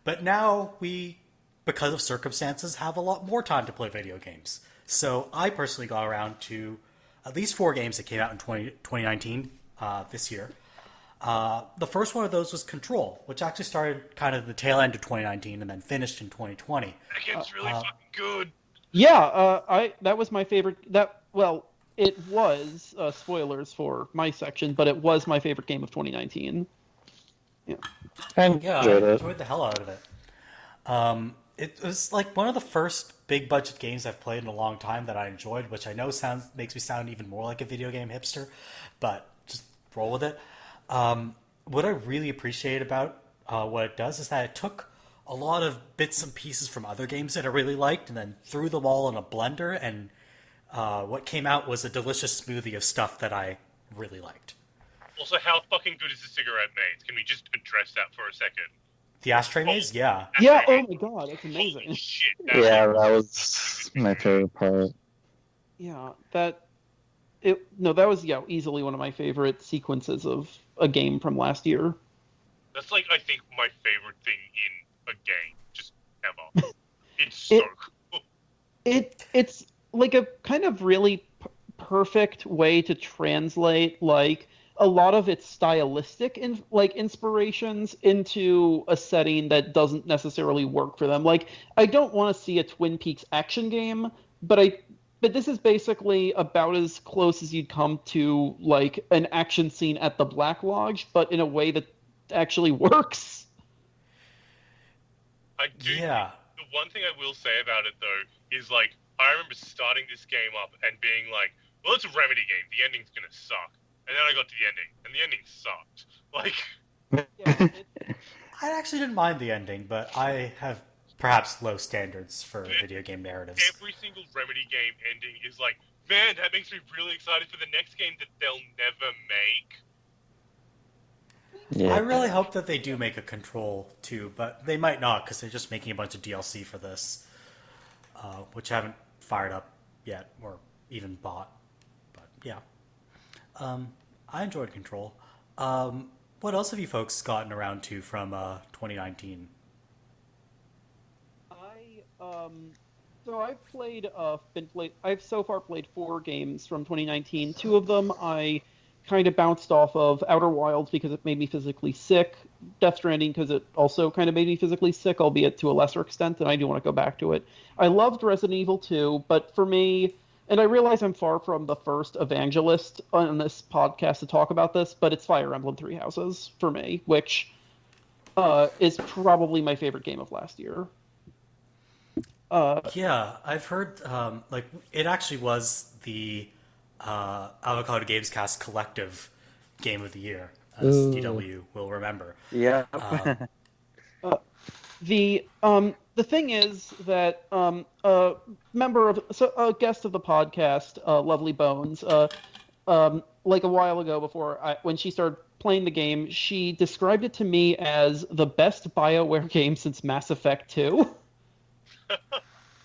But now we, because of circumstances, have a lot more time to play video games. So I personally got around to at least 4 games that came out in 2019 this year. The first one of those was Control, which actually started kind of the tail end of 2019 and then finished in 2020. That game's really fucking good. Yeah, that was my favorite. It was spoilers for my section, but it was my favorite game of 2019. Yeah, I enjoyed the hell out of it. It was like one of the first big budget games I've played in a long time that I enjoyed, which I know makes me sound even more like a video game hipster, but just roll with it. What I really appreciate about what it does is that it took a lot of bits and pieces from other games that I really liked and then threw them all in a blender, and what came out was a delicious smoothie of stuff that I really liked. Also, how fucking good is the cigarette maze? Can we just address that for a second? The ashtray maze? Yeah. Yeah, oh my god, it's amazing. Holy shit. That was my favorite part. Yeah, that was easily one of my favorite sequences of a game from last year. That's like, I think, my favorite thing in a game, just ever. It's so cool. It's like a kind of really perfect way to translate like a lot of its stylistic inspirations into a setting that doesn't necessarily work for them. Like, I don't want to see a Twin Peaks action game, but this is basically about as close as you'd come to like an action scene at the Black Lodge, but in a way that actually works. I do. Yeah. The one thing I will say about it though is like, I remember starting this game up and being like, well, it's a Remedy game. The ending's gonna suck. And then I got to the ending, and the ending sucked. Like, I actually didn't mind the ending, but I have perhaps low standards for video game narratives. Every single Remedy game ending is like, man, that makes me really excited for the next game that they'll never make. Yeah. I really hope that they do make a Control 2, but they might not because they're just making a bunch of DLC for this, which I haven't fired up yet or even bought. But yeah. I enjoyed Control. What else have you folks gotten around to from 2019? I've so far played 4 games from 2019. 2 of them I kind of bounced off of: Outer Wilds because it made me physically sick, Death Stranding because it also kind of made me physically sick, albeit to a lesser extent, and I do want to go back to it. I loved Resident Evil 2, but for me, and I realize I'm far from the first evangelist on this podcast to talk about this, but it's Fire Emblem Three Houses for me, which is probably my favorite game of last year. Yeah, I've heard it actually was the Avocado Games Cast Collective Game of the Year, as DW will remember. Yeah. The thing is that a guest of the podcast, Lovely Bones, like a while ago when she started playing the game, she described it to me as the best BioWare game since Mass Effect 2.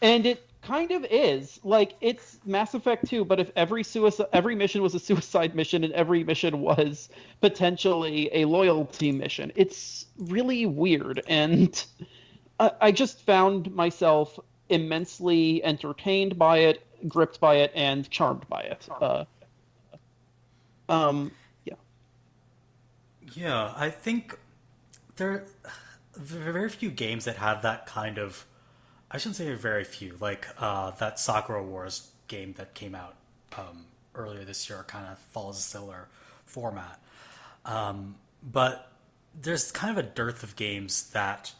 And kind of is. Like, it's Mass Effect 2, but if every mission was a suicide mission and every mission was potentially a loyalty mission. It's really weird, and I just found myself immensely entertained by it, gripped by it, and charmed by it. Yeah. Yeah, I think there are very few games that have that kind of. I shouldn't say very few. Like that Sakura Wars game that came out earlier this year kind of follows a similar format. But there's kind of a dearth of games that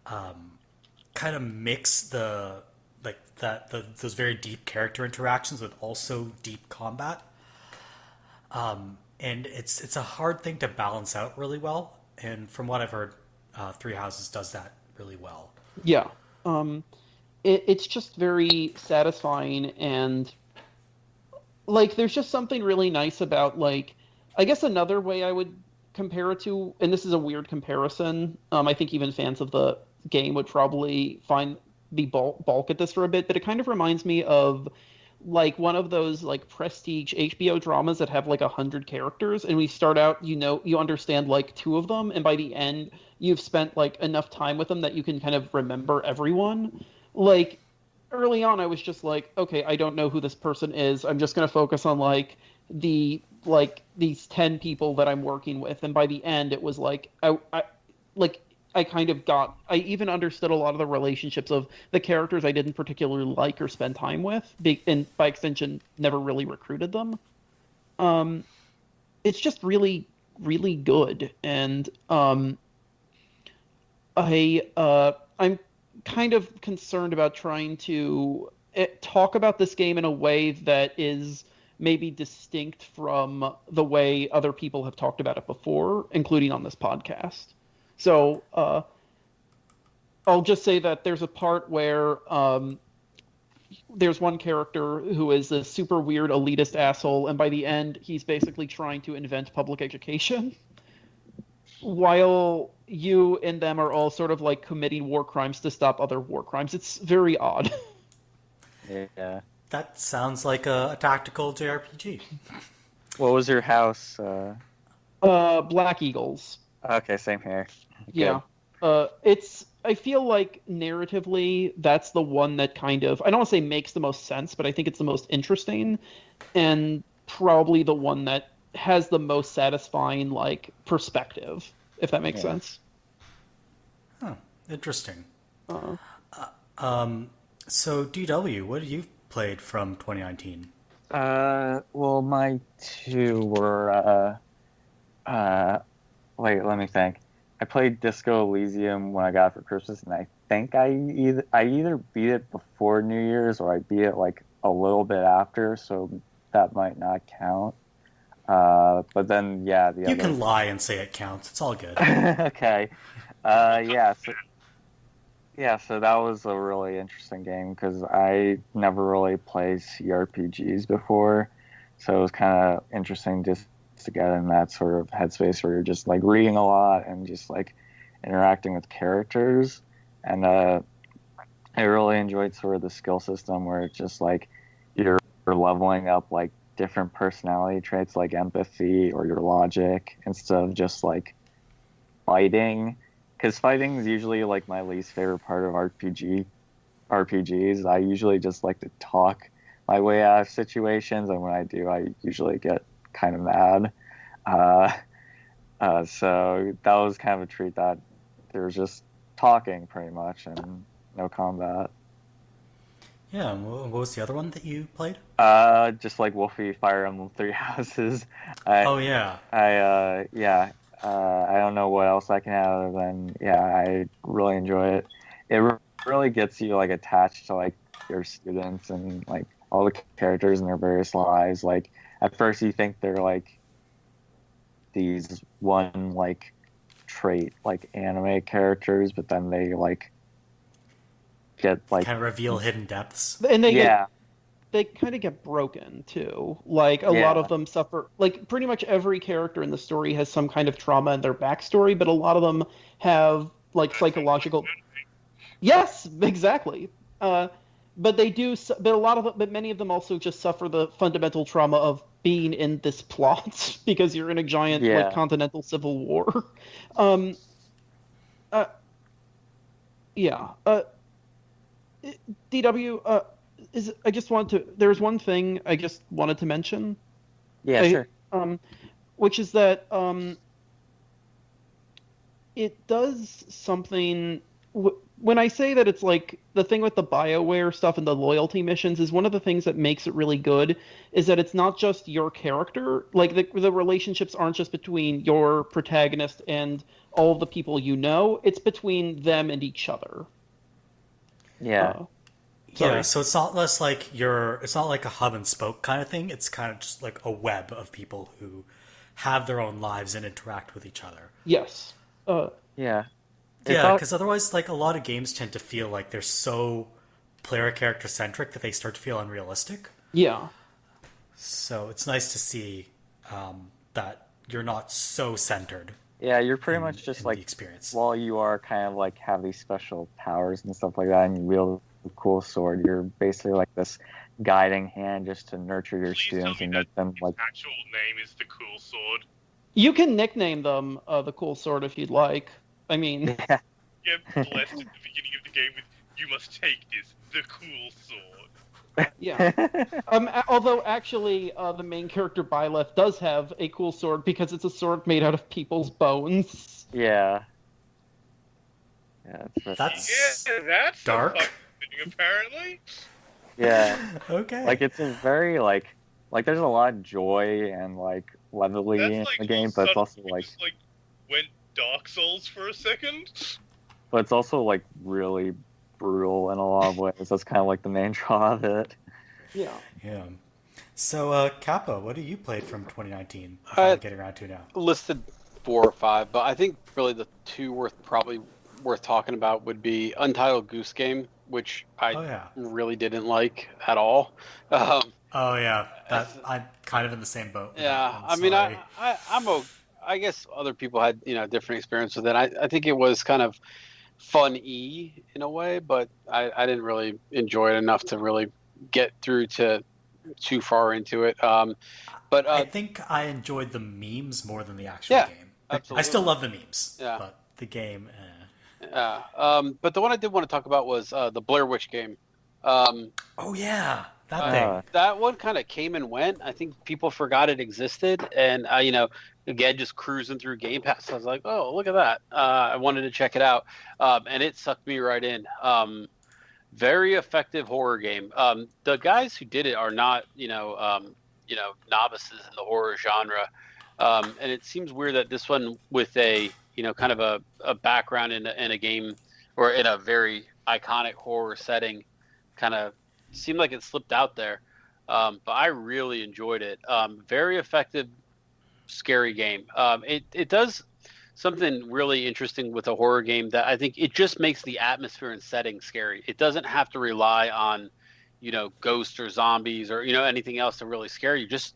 kind of mix those very deep character interactions with also deep combat. And it's a hard thing to balance out really well. And from what I've heard, Three Houses does that really well. Yeah. It's just very satisfying, and like there's just something really nice about, like, I guess another way I would compare it to, and this is a weird comparison, I think even fans of the game would probably balk at this for a bit, but it kind of reminds me of like one of those like prestige HBO dramas that have like 100 characters, and we start out, you understand like 2 of them, and by the end you've spent like enough time with them that you can kind of remember everyone. Like early on I was just like, okay, I don't know who this person is, I'm just going to focus on like these 10 people that I'm working with, and by the end it was like I even understood a lot of the relationships of the characters I didn't particularly like or spend time with, and by extension, never really recruited them. It's just really, really good, and I'm kind of concerned about trying to talk about this game in a way that is maybe distinct from the way other people have talked about it before, including on this podcast. So I'll just say that there's a part where there's one character who is a super weird elitist asshole, and by the end he's basically trying to invent public education, while you and them are all sort of like committing war crimes to stop other war crimes. It's very odd. Yeah. That sounds like a tactical JRPG. What was your house? Black Eagles. Okay, same here. Yeah. I feel like narratively that's the one that kind of, I don't want to say makes the most sense, but I think it's the most interesting, and probably the one that has the most satisfying like perspective, if that makes sense. Oh, interesting. So DW, what have you played from 2019? Well, my 2 were wait, let me think. I played Disco Elysium when I got it for Christmas, and I think I either beat it before New Year's or I beat it like a little bit after, so that might not count. But then, yeah, You can lie and say it counts. It's all good. Okay. Yeah. So that was a really interesting game because I never really played CRPGs before, so it was kind of interesting just to get in that sort of headspace where you're just like reading a lot and just like interacting with characters. And I really enjoyed sort of the skill system where it's just like you're leveling up like different personality traits like empathy or your logic instead of just like fighting, because fighting is usually like my least favorite part of RPGs. I usually just like to talk my way out of situations, and when I do, I usually get kind of mad. So that was kind of a treat that there was just talking pretty much and no combat. Yeah, what was the other one that you played? Just like Wolfie Fire Emblem Three Houses. Oh yeah. I don't know what else I can add other than I really enjoy it. It really gets you like attached to like your students and like all the characters in their various lives. Like at first you think they're like these one like trait like anime characters, but then they like get like kind of reveal hidden depths. And they kind of get broken too. Like a lot of them suffer. Like pretty much every character in the story has some kind of trauma in their backstory, but a lot of them have like psychological. Yes, exactly. But they do. But but many of them also just suffer the fundamental trauma of being in this plot because you're in a giant Yeah. like continental civil war. Um, uh, yeah. DW. I just wanted to. There's one thing I just wanted to mention. Yeah, sure. Which is that it does something. When I say that it's like the thing with the BioWare stuff and the loyalty missions is one of the things that makes it really good is that it's not just your character. Like the relationships aren't just between your protagonist and all of the people you know. It's between them and each other. Yeah. Yeah, so it's not less like it's not like a hub and spoke kind of thing. It's kind of just like a web of people who have their own lives and interact with each other. Yes. Yeah. Yeah, because otherwise, like, a lot of games tend to feel like they're so player character centric that they start to feel unrealistic. Yeah. So it's nice to see that you're not so centered. Yeah, you're pretty much just like the experience. While you are kind of like have these special powers and stuff like that, and you wield a cool sword, you're basically like this guiding hand just to nurture your students and make them like. Actual name is the Cool Sword. You can nickname them the Cool Sword if you'd like. I mean, yeah. Get blessed at the beginning of the game with "You must take this, the Cool Sword." Yeah. Although actually, the main character Byleth does have a cool sword because it's a sword made out of people's bones. Yeah. That's dark. Thing, apparently. Yeah. Okay. Like it's a very like there's a lot of joy and like levity in the game, but it's also like went Dark Souls for a second. But it's also like really brutal in a lot of ways. That's kind of like the main draw of it. Yeah. Yeah. So, Kappa, what have you played from 2019? Getting around to now. Listed 4 or 5, but I think really the two worth talking about would be Untitled Goose Game, which I really didn't like at all. Oh yeah, I'm kind of in the same boat. Yeah, I mean, I guess other people had different experience with it. I think it was kind of fun-y in a way, but I didn't really enjoy it enough to really get through to too far into it. But I think I enjoyed the memes more than the actual game. Absolutely. I still love the memes. Yeah. But the game. But the one I did want to talk about was the Blair Witch game. Oh yeah, that thing. That one kind of came and went. I think people forgot it existed, and again, just cruising through Game Pass, I was like, oh, look at that. I wanted to check it out, and it sucked me right in. Very effective horror game. The guys who did it are not, novices in the horror genre, and it seems weird that this one with a, kind of a background in a game or in a very iconic horror setting, kind of seemed like it slipped out there. But I really enjoyed it. Very effective, scary game. It does something really interesting with a horror game that I think it just makes the atmosphere and setting scary. It doesn't have to rely on, ghosts or zombies or, anything else to really scare you. Just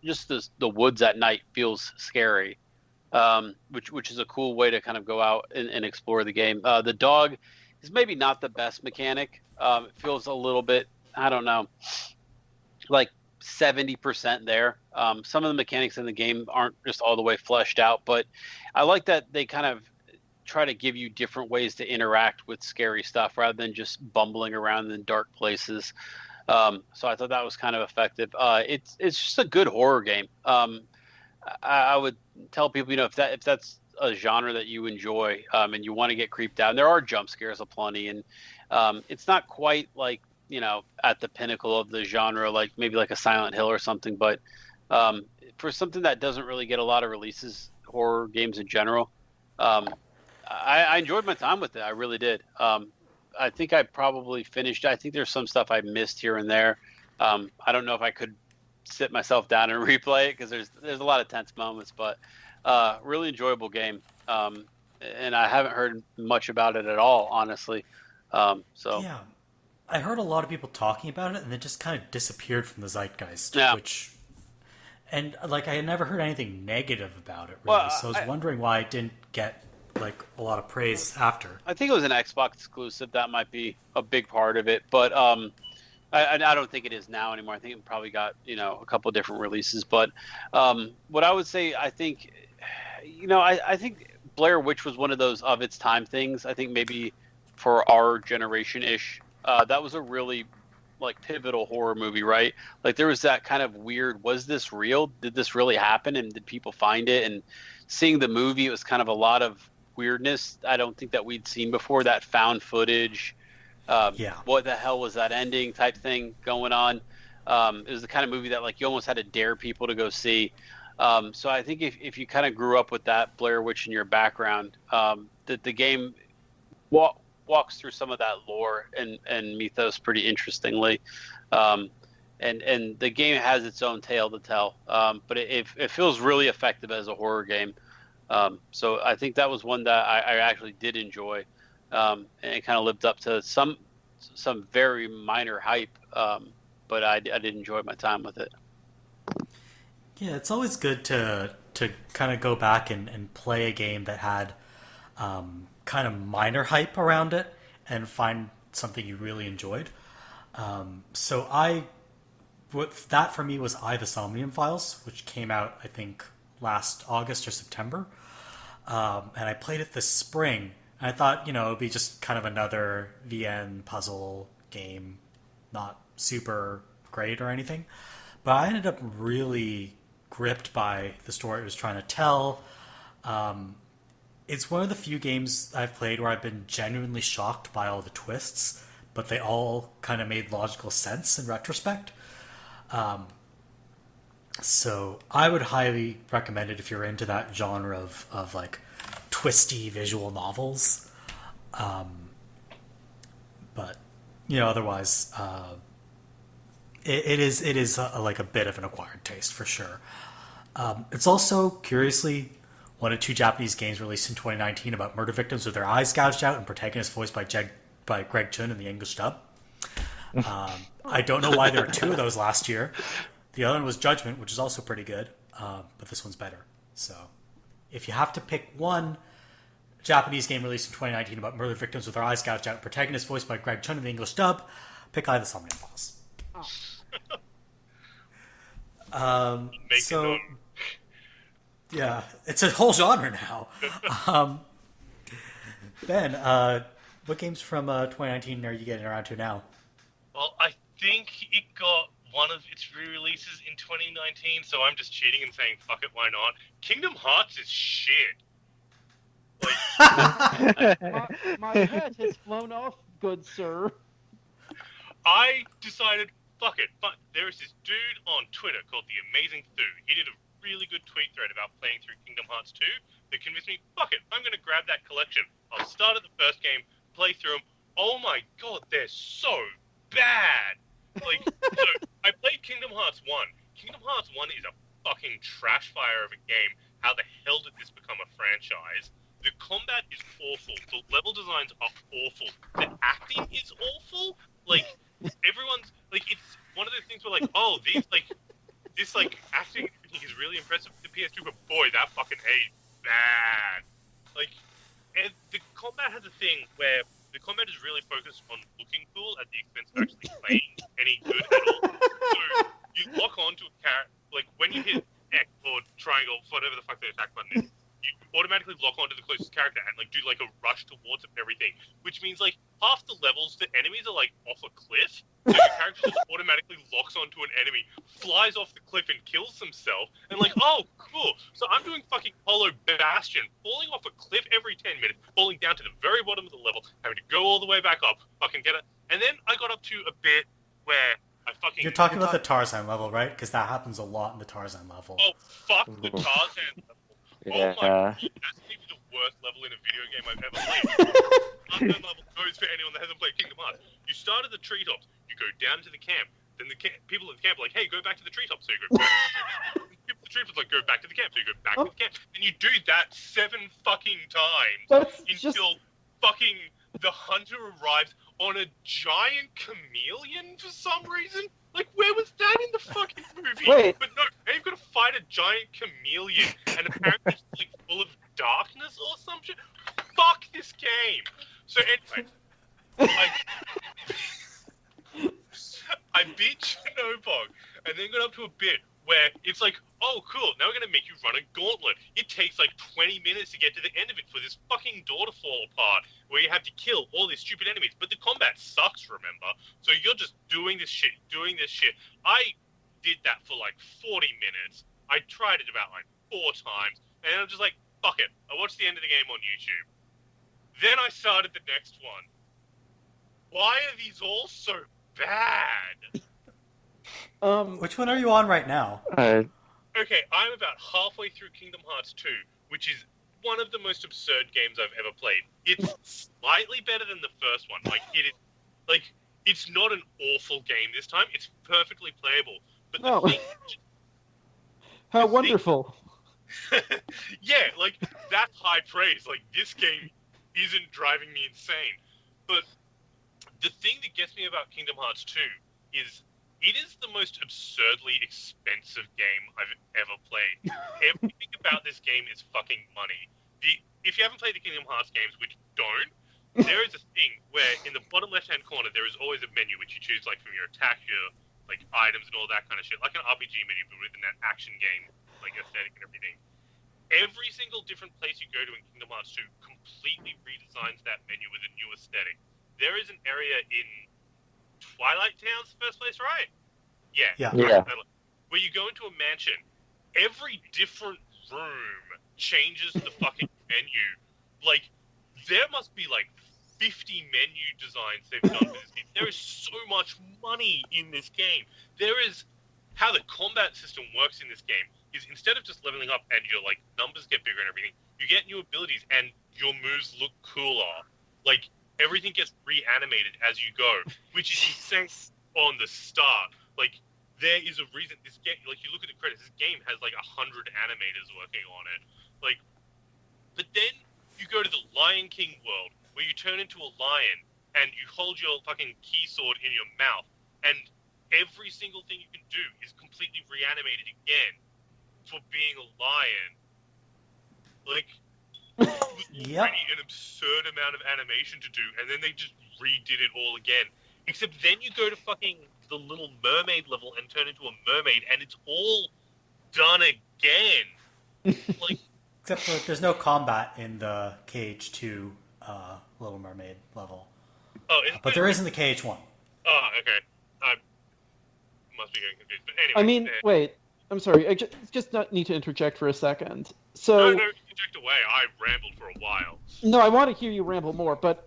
the woods at night feels scary, which is a cool way to kind of go out and explore the game. The dog is maybe not the best mechanic. It feels a little bit, I don't know, like 70% there. Some of the mechanics in the game aren't just all the way fleshed out, but I like that they kind of try to give you different ways to interact with scary stuff rather than just bumbling around in dark places. So I thought that was kind of effective. It's just a good horror game. I would tell people, if that's a genre that you enjoy and you want to get creeped out, and there are jump scares aplenty, and it's not quite like at the pinnacle of the genre, like maybe like a Silent Hill or something, but for something that doesn't really get a lot of releases, horror games in general, I enjoyed my time with it. I really did. I think I probably finished. I think there's some stuff I missed here and there. I don't know if I could sit myself down and replay it because there's a lot of tense moments, but really enjoyable game. And I haven't heard much about it at all, honestly. Yeah. I heard a lot of people talking about it, and it just kind of disappeared from the zeitgeist. Yeah. And I had never heard anything negative about it, really. So I was wondering why it didn't get a lot of praise after. I think it was an Xbox exclusive. That might be a big part of it. But I don't think it is now anymore. I think it probably got a couple of different releases. But what I would say, I think, I think Blair Witch was one of those of its time things. I think maybe for our generation ish, that was a really like pivotal horror movie, right? Like there was that kind of weird, was this real? Did this really happen? And did people find it? And seeing the movie, it was kind of a lot of weirdness. I don't think that we'd seen before, that found footage. Yeah. What the hell was that ending type thing going on? It was the kind of movie that like you almost had to dare people to go see. So I think if you kind of grew up with that Blair Witch in your background, that the game walks through some of that lore and mythos pretty interestingly. And the game has its own tale to tell, but it feels really effective as a horror game. So I think that was one that I actually did enjoy. And it kind of lived up to some very minor hype, but I did enjoy my time with it. Yeah, it's always good to kind of go back and play a game that had kind of minor hype around it and find something you really enjoyed. So that for me was the Somnium Files, which came out I think last August or September, and I played it this spring. And I thought it'd be just kind of another VN puzzle game, not super great or anything, but I ended up really gripped by the story it was trying to tell. It's one of the few games I've played where I've been genuinely shocked by all the twists, but they all kind of made logical sense in retrospect. So I would highly recommend it if you're into that genre of like twisty visual novels. But otherwise, it is like a bit of an acquired taste for sure. It's also curiously one of two Japanese games released in 2019 about murder victims with their eyes gouged out and protagonist voiced by Greg Chun in the English dub. I don't know why there were two of those last year. The other one was Judgment, which is also pretty good, but this one's better. So if you have to pick one Japanese game released in 2019 about murder victims with their eyes gouged out and protagonist voiced by Greg Chun in the English dub, pick the Somnium Files. So yeah, it's a whole genre now. Ben, what games from 2019 are you getting around to now? Well, I think it got one of its re-releases in 2019, so I'm just cheating and saying fuck it, why not? Kingdom Hearts is shit. Like, my head has flown off, good sir. I decided, fuck it. But there is this dude on Twitter called The Amazing Thu. He did a really good tweet thread about playing through Kingdom Hearts 2 that convinced me, fuck it, I'm going to grab that collection. I'll start at the first game, play through them. Oh my god, they're so bad. Like, so I played Kingdom Hearts 1. Kingdom Hearts 1 is a fucking trash fire of a game. How the hell did this become a franchise? The combat is awful. The level designs are awful. The acting is awful. Like, everyone's, like, it's one of those things where, like, oh, this acting is really impressive with the PS2, but boy, that fucking A is bad. Like, and the combat has a thing where the combat is really focused on looking cool at the expense of actually playing any good at all. So you lock onto a character, like when you hit X or triangle, whatever the fuck the attack button is, you automatically lock onto the closest character and like do like a rush towards it and everything, which means like half the levels the enemies are like off a cliff, so your character just automatically locks onto an enemy, flies off the cliff and kills himself, and like, oh cool, so I'm doing fucking Hollow Bastion, falling off a cliff every 10 minutes, falling down to the very bottom of the level, having to go all the way back up, fucking get it, and then I got up to a bit where I fucking... You're talking about the Tarzan level, right? Because that happens a lot in the Tarzan level. Oh, fuck the Tarzan level. Yeah. Oh my god, that's maybe the worst level in a video game I've ever played. Tarzan level goes for anyone that hasn't played Kingdom Hearts. You start at the treetops, you go down to the camp, then the people at the camp are like, hey, go back to the treetops, so you go back to the treetops. People at the treetops are like, go back to the camp, so you go back to the camp. And you do that 7 fucking times until fucking the hunter arrives on a giant chameleon for some reason. Like, where was that in the fucking movie? Wait. But no, now you've got to fight a giant chameleon, and apparently it's like full of darkness or some shit. Fuck this game. So anyway, I beat Chinobog, and then got up to a bit where it's like, oh, cool, now we're going to make you run a gauntlet. It takes like 20 minutes to get to the end of it for this fucking door to fall apart, where you have to kill all these stupid enemies. But the combat sucks, remember? So you're just doing this shit. I did that for like 40 minutes. I tried it about like 4 times, and I'm just like, fuck it. I watched the end of the game on YouTube. Then I started the next one. Why are these all so bad? Which one are you on right now? Okay, I'm about halfway through Kingdom Hearts 2, which is one of the most absurd games I've ever played. It's slightly better than the first one. It's not an awful game this time. It's perfectly playable. But the thing, how wonderful! yeah, like that's high praise. Like this game isn't driving me insane. But the thing that gets me about Kingdom Hearts 2 is it is the most absurdly expensive game I've ever played. Everything about this game is fucking money. If you haven't played the Kingdom Hearts games, which don't, there is a thing where in the bottom left-hand corner there is always a menu which you choose like from your attack, your like items and all that kind of shit, like an RPG menu but within that action game like aesthetic and everything. Every single different place you go to in Kingdom Hearts 2 completely redesigns that menu with a new aesthetic. There is an area in Twilight Town's the first place, right? Yeah. Where you go into a mansion, every different room changes the fucking menu. Like, there must be like 50 menu designs they've done for this game. There is so much money in this game. There is how the combat system works in this game is instead of just leveling up and your like numbers get bigger and everything, you get new abilities and your moves look cooler. Like everything gets reanimated as you go, which is insane on the start. Like there is a reason this game, like you look at the credits, this game has like 100 animators working on it. Like, but then you go to the Lion King world where you turn into a lion and you hold your fucking key sword in your mouth and every single thing you can do is completely reanimated again for being a lion. Like, Yep. an absurd amount of animation to do, and then they just redid it all again. Except then you go to fucking the Little Mermaid level and turn into a mermaid, and it's all done again. Like, Except for there's no combat in the KH2 Little Mermaid level. oh, But there is in the KH1. Oh, okay. I must be getting confused. But anyway. I mean, wait. I'm sorry. I just not need to interject for a second. So No, interject away. I rambled for a while. no, I want to hear you ramble more, but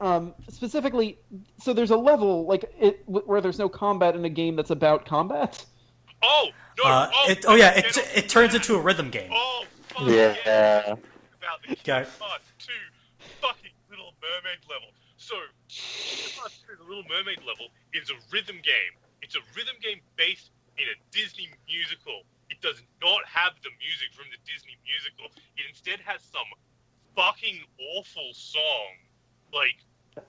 specifically, so there's a level like where there's no combat in a game that's about combat. Oh no! It turns into a rhythm game. Oh fuck Yeah. About the Kingdom Hearts 2 fucking Little Mermaid level. So, Kingdom Hearts 2, the Little Mermaid level is a rhythm game. It's a rhythm game based in a Disney musical. It does not have the music from the Disney musical. It instead has some fucking awful song. Like,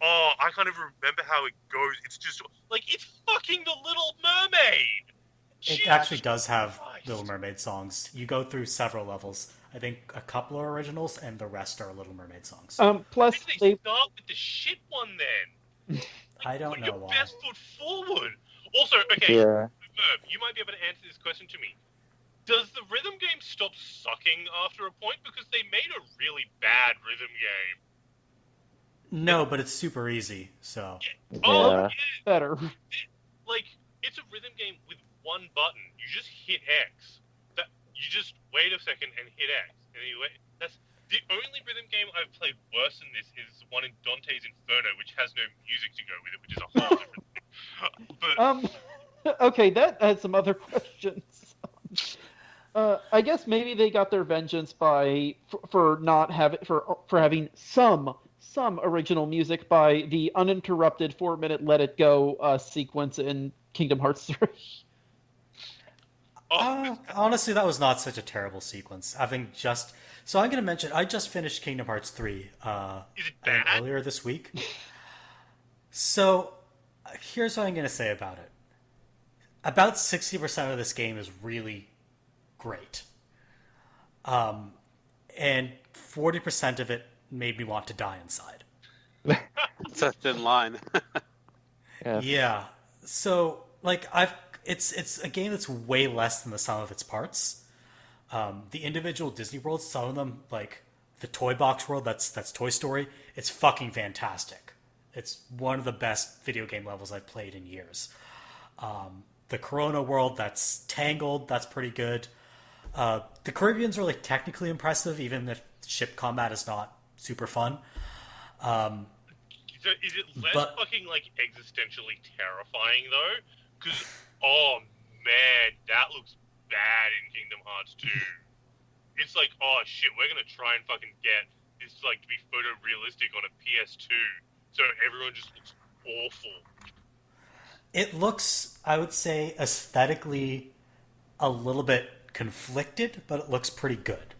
oh, I can't even remember how it goes. It's just, like, it's fucking the Little Mermaid! It Jesus actually does have Christ. Little Mermaid songs. You go through several levels. I think a couple are originals, and the rest are Little Mermaid songs. Plus, Why did they start with the shit one then? I don't Put know your why. best foot forward. Also, okay, Yeah. Merve, you might be able to answer this question to me. Does the rhythm game stop sucking after a point? Because they made a really bad rhythm game. No, but it's super easy, so... Oh, Yeah. yeah. better. Like, it's a rhythm game with one button. You just hit X. You just wait a second and hit X. And then you wait. That's the only rhythm game I've played worse than this is one in Dante's Inferno, which has no music to go with it, which is a whole different thing. But Okay, that has some other questions. I guess maybe they got their vengeance for not having for having some original music by the uninterrupted 4-minute "Let It Go" sequence in Kingdom Hearts 3. Honestly, that was not such a terrible sequence. So I'm going to mention, I just finished Kingdom Hearts 3 is it bad? earlier this week. So here's what I'm going to say about it. About 60% of this game is really great. And 40% of it made me want to die inside. It's a thin line. Yeah. Yeah. So it's a game that's way less than the sum of its parts. The individual Disney worlds, some of them, like the Toy Box world, that's Toy Story. It's fucking fantastic. It's one of the best video game levels I've played in years. The Corona world, that's Tangled, that's pretty good. The Caribbeans are like technically impressive, even if ship combat is not super fun. So is it less But- fucking like existentially terrifying though? Because oh man, that looks bad in Kingdom Hearts 2. It's like, oh shit, we're gonna try and fucking get this like to be photorealistic on a PS2, so everyone just looks awful. It looks, I would say, aesthetically a little bit conflicted, but it looks pretty good.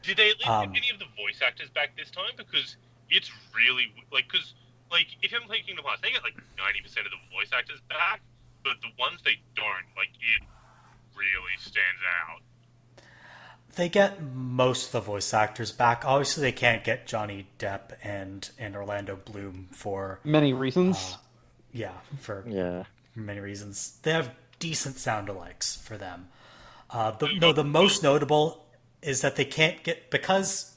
Did they at least get any of the voice actors back this time? Because it's really because if you haven't played Kingdom Hearts, they get like 90% of the voice actors back, but the ones they don't, like it really stands out. They get most of the voice actors back. Obviously, they can't get Johnny Depp and Orlando Bloom for Many reasons. for Yeah. many reasons. They have decent sound alikes for them. The most notable is that they can't get, because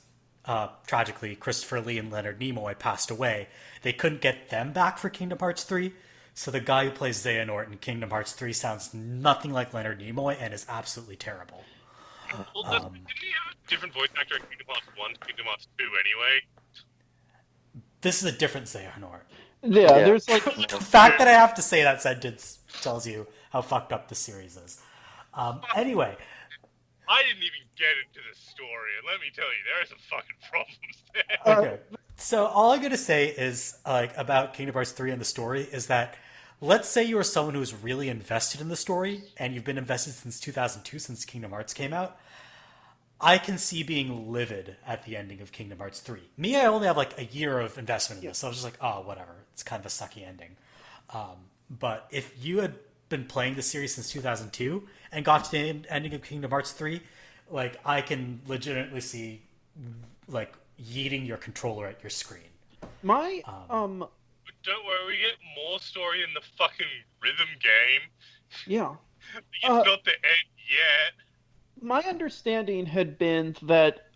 tragically Christopher Lee and Leonard Nimoy passed away, they couldn't get them back for Kingdom Hearts 3. So the guy who plays Xehanort in Kingdom Hearts 3 sounds nothing like Leonard Nimoy and is absolutely terrible. Well, didn't he have a different voice actor in Kingdom Hearts 1 to Kingdom Hearts 2 anyway? This is a different Xehanort. Yeah, there's like The fact that I have to say that sentence tells you how fucked up the series is. Anyway, I didn't even get into the story, and let me tell you, there are some fucking problems there. okay. So all I'm gonna say is about Kingdom Hearts 3 and the story is that, let's say you are someone who's really invested in the story and you've been invested since 2002, since Kingdom Hearts came out. I can see being livid at the ending of Kingdom Hearts 3. Me, I only have like a year of investment in this, so I was just like, oh, whatever. It's kind of a sucky ending. But if you had been playing the series since 2002 and got to the ending of Kingdom Hearts 3, like, I can legitimately see, like, yeeting your controller at your screen. my But don't worry, we get more story in the fucking rhythm game. yeah. It's not the end yet. My understanding had been that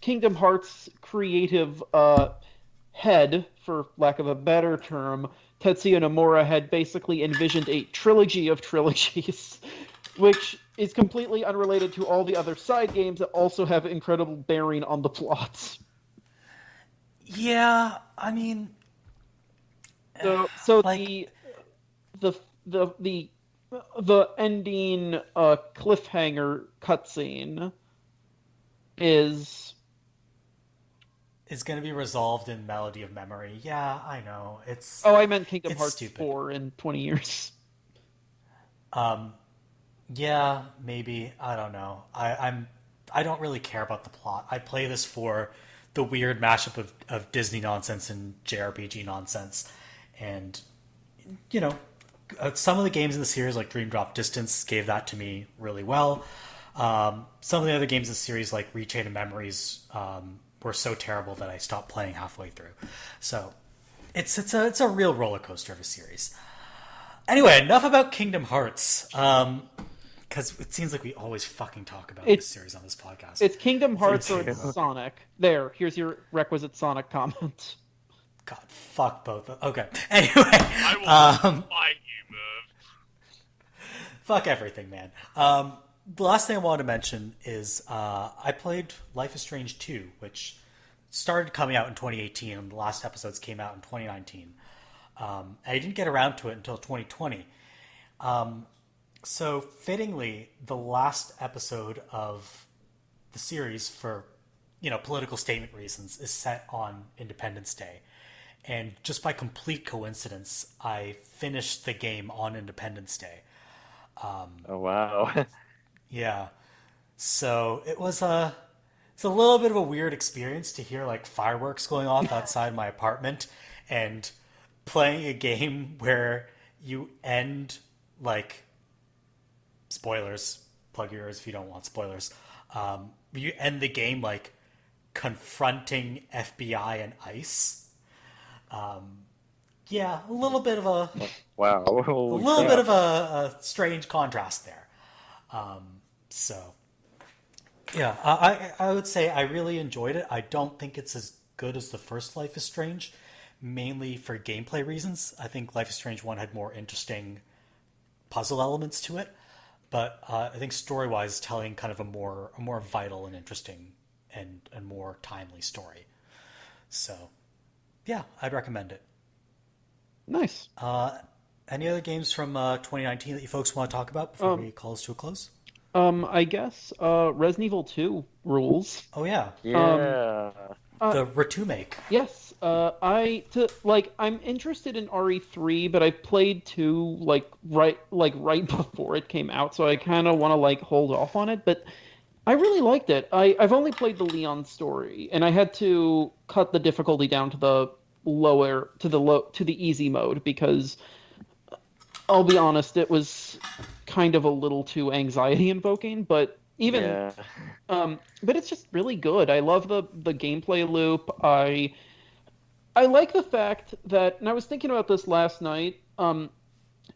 Kingdom Hearts creative head, for lack of a better term, Tetsuya Nomura had basically envisioned a trilogy of trilogies, which is completely unrelated to all the other side games that also have incredible bearing on the plots. Yeah, I mean, So like- the ending cliffhanger cutscene is going to be resolved in Melody of Memory. Yeah, I know. I meant Kingdom it's Hearts stupid. 4 in 20 years. Yeah, maybe. I don't know. I don't really care about the plot. I play this for the weird mashup of Disney nonsense and JRPG nonsense. And, you know, some of the games in the series, like Dream Drop Distance, gave that to me really well. Some of the other games in the series, like Rechain of Memories, were so terrible that I stopped playing halfway through. So it's a real roller coaster of a series. Anyway, enough about Kingdom Hearts. Because it seems like we always fucking talk about this series on this podcast. It's Kingdom Hearts or too. it's Sonic. There, here's your requisite Sonic comment. God, fuck both. Okay. Anyway, I will fight you, Merve. fuck everything, man. The last thing I wanted to mention is I played Life is Strange 2, which started coming out in 2018, and the last episodes came out in 2019. I didn't get around to it until 2020. So, fittingly, the last episode of the series, for political statement reasons, is set on Independence Day. And just by complete coincidence, I finished the game on Independence Day. Oh wow. Yeah. So it's a little bit of a weird experience to hear like fireworks going off outside my apartment and playing a game where you end, like, spoilers, plug your ears if you don't want spoilers. You end the game like confronting FBI and ICE. yeah, a little bit of a Wow. a Holy little crap. bit of a strange contrast there. So yeah, I would say I really enjoyed it. I don't think it's as good as the first Life is Strange, mainly for gameplay reasons. I think Life is Strange 1 had more interesting puzzle elements to it, but I think story wise, telling kind of a more vital and interesting and more timely story. So yeah, I'd recommend it. Nice. Any other games from 2019 that you folks want to talk about before we call this to a close? I guess Resident Evil 2 rules. Oh yeah, Yeah. the Retumake. Yes, I'm interested in RE3, but I played 2 right before it came out, so I kind of want to hold off on it. But I really liked it. I've only played the Leon story, and I had to cut the difficulty down to the easy mode because I'll be honest, it was kind of a little too anxiety invoking. But even Yeah. but it's just really good. I love the gameplay loop. I like the fact that, and I was thinking about this last night,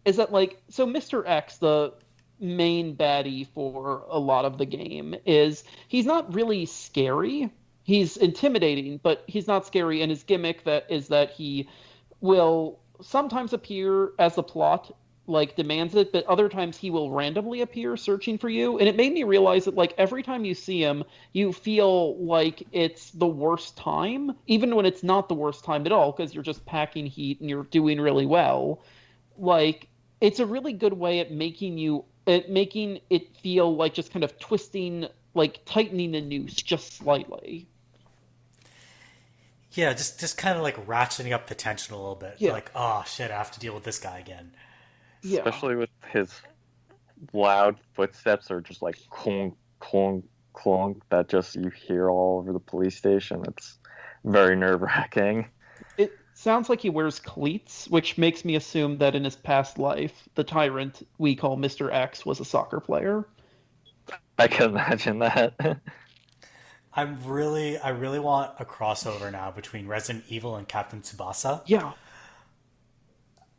is that so Mr. X, the main baddie for a lot of the game, he's not really scary. He's intimidating, but he's not scary, and his gimmick is that he will sometimes appear as the plot demands it, but other times he will randomly appear searching for you. And it made me realize that every time you see him, you feel like it's the worst time, even when it's not the worst time at all, because you're just packing heat and you're doing really well. It's a really good way at making it feel like just kind of twisting, tightening the noose just slightly. Yeah, just kind of ratcheting up the tension a little bit. Yeah. Like, oh shit, I have to deal with this guy again. Yeah. Especially with his loud footsteps or just clunk, clunk, clunk that just you hear all over the police station. It's very nerve-wracking. It sounds like he wears cleats, which makes me assume that in his past life, the tyrant we call Mr. X was a soccer player. I can imagine that. I really want a crossover now between Resident Evil and Captain Tsubasa. Yeah.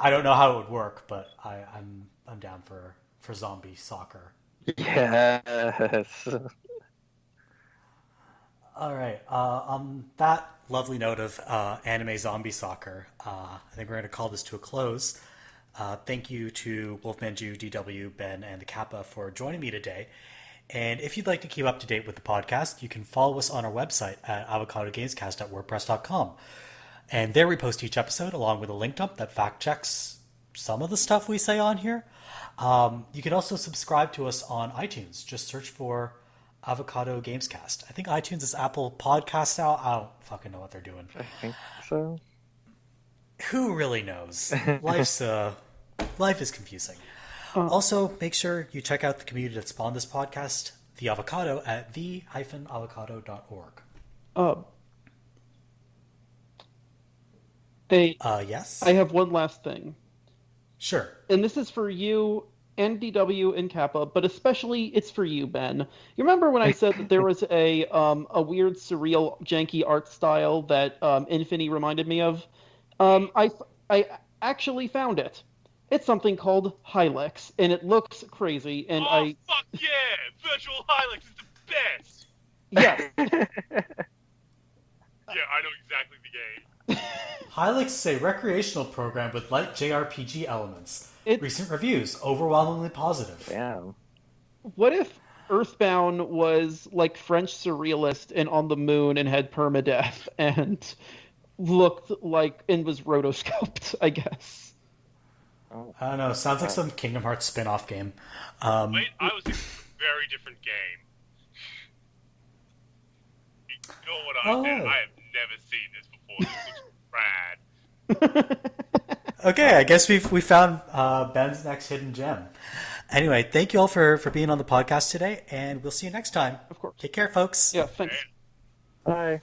I don't know how it would work, but I'm down for zombie soccer. Yes. All right. On that lovely note of anime zombie soccer, I think we're going to call this to a close. Thank you to Wolfman Jew, DW, Ben, and the Kappa for joining me today. And if you'd like to keep up to date with the podcast, you can follow us on our website at avocadogamescast.wordpress.com. And there we post each episode along with a link dump that fact checks some of the stuff we say on here. You can also subscribe to us on iTunes. Just search for Avocado Gamescast. I think iTunes is Apple Podcasts now. I don't fucking know what they're doing. I think so. Who really knows? Life is confusing. Also, make sure you check out the community that spawned this podcast, The Avocado, at the-avocado.org. Yes? I have one last thing. Sure. And this is for you and DW and Kappa, but especially it's for you, Ben. You remember when I said that there was a weird, surreal, janky art style that Infinity reminded me of? I actually found it. It's something called Hylex, and it looks crazy. And fuck yeah! Virtual Hylex is the best. Yes. Yeah, I know exactly the game. Hylex is a recreational program with light JRPG elements. It's- Recent reviews, overwhelmingly positive. Damn. What if Earthbound was like French surrealist and on the moon and had permadeath and looked like and was rotoscoped? I guess. I don't know, sounds like some Kingdom Hearts spin-off game. Wait, I was thinking of a very different game. Ignore what I said. I have never seen this before. This looks rad. Okay, I guess we found Ben's next hidden gem. Anyway, thank you all for being on the podcast today, and we'll see you next time. Of course. Take care, folks. Yeah, thanks. Bye.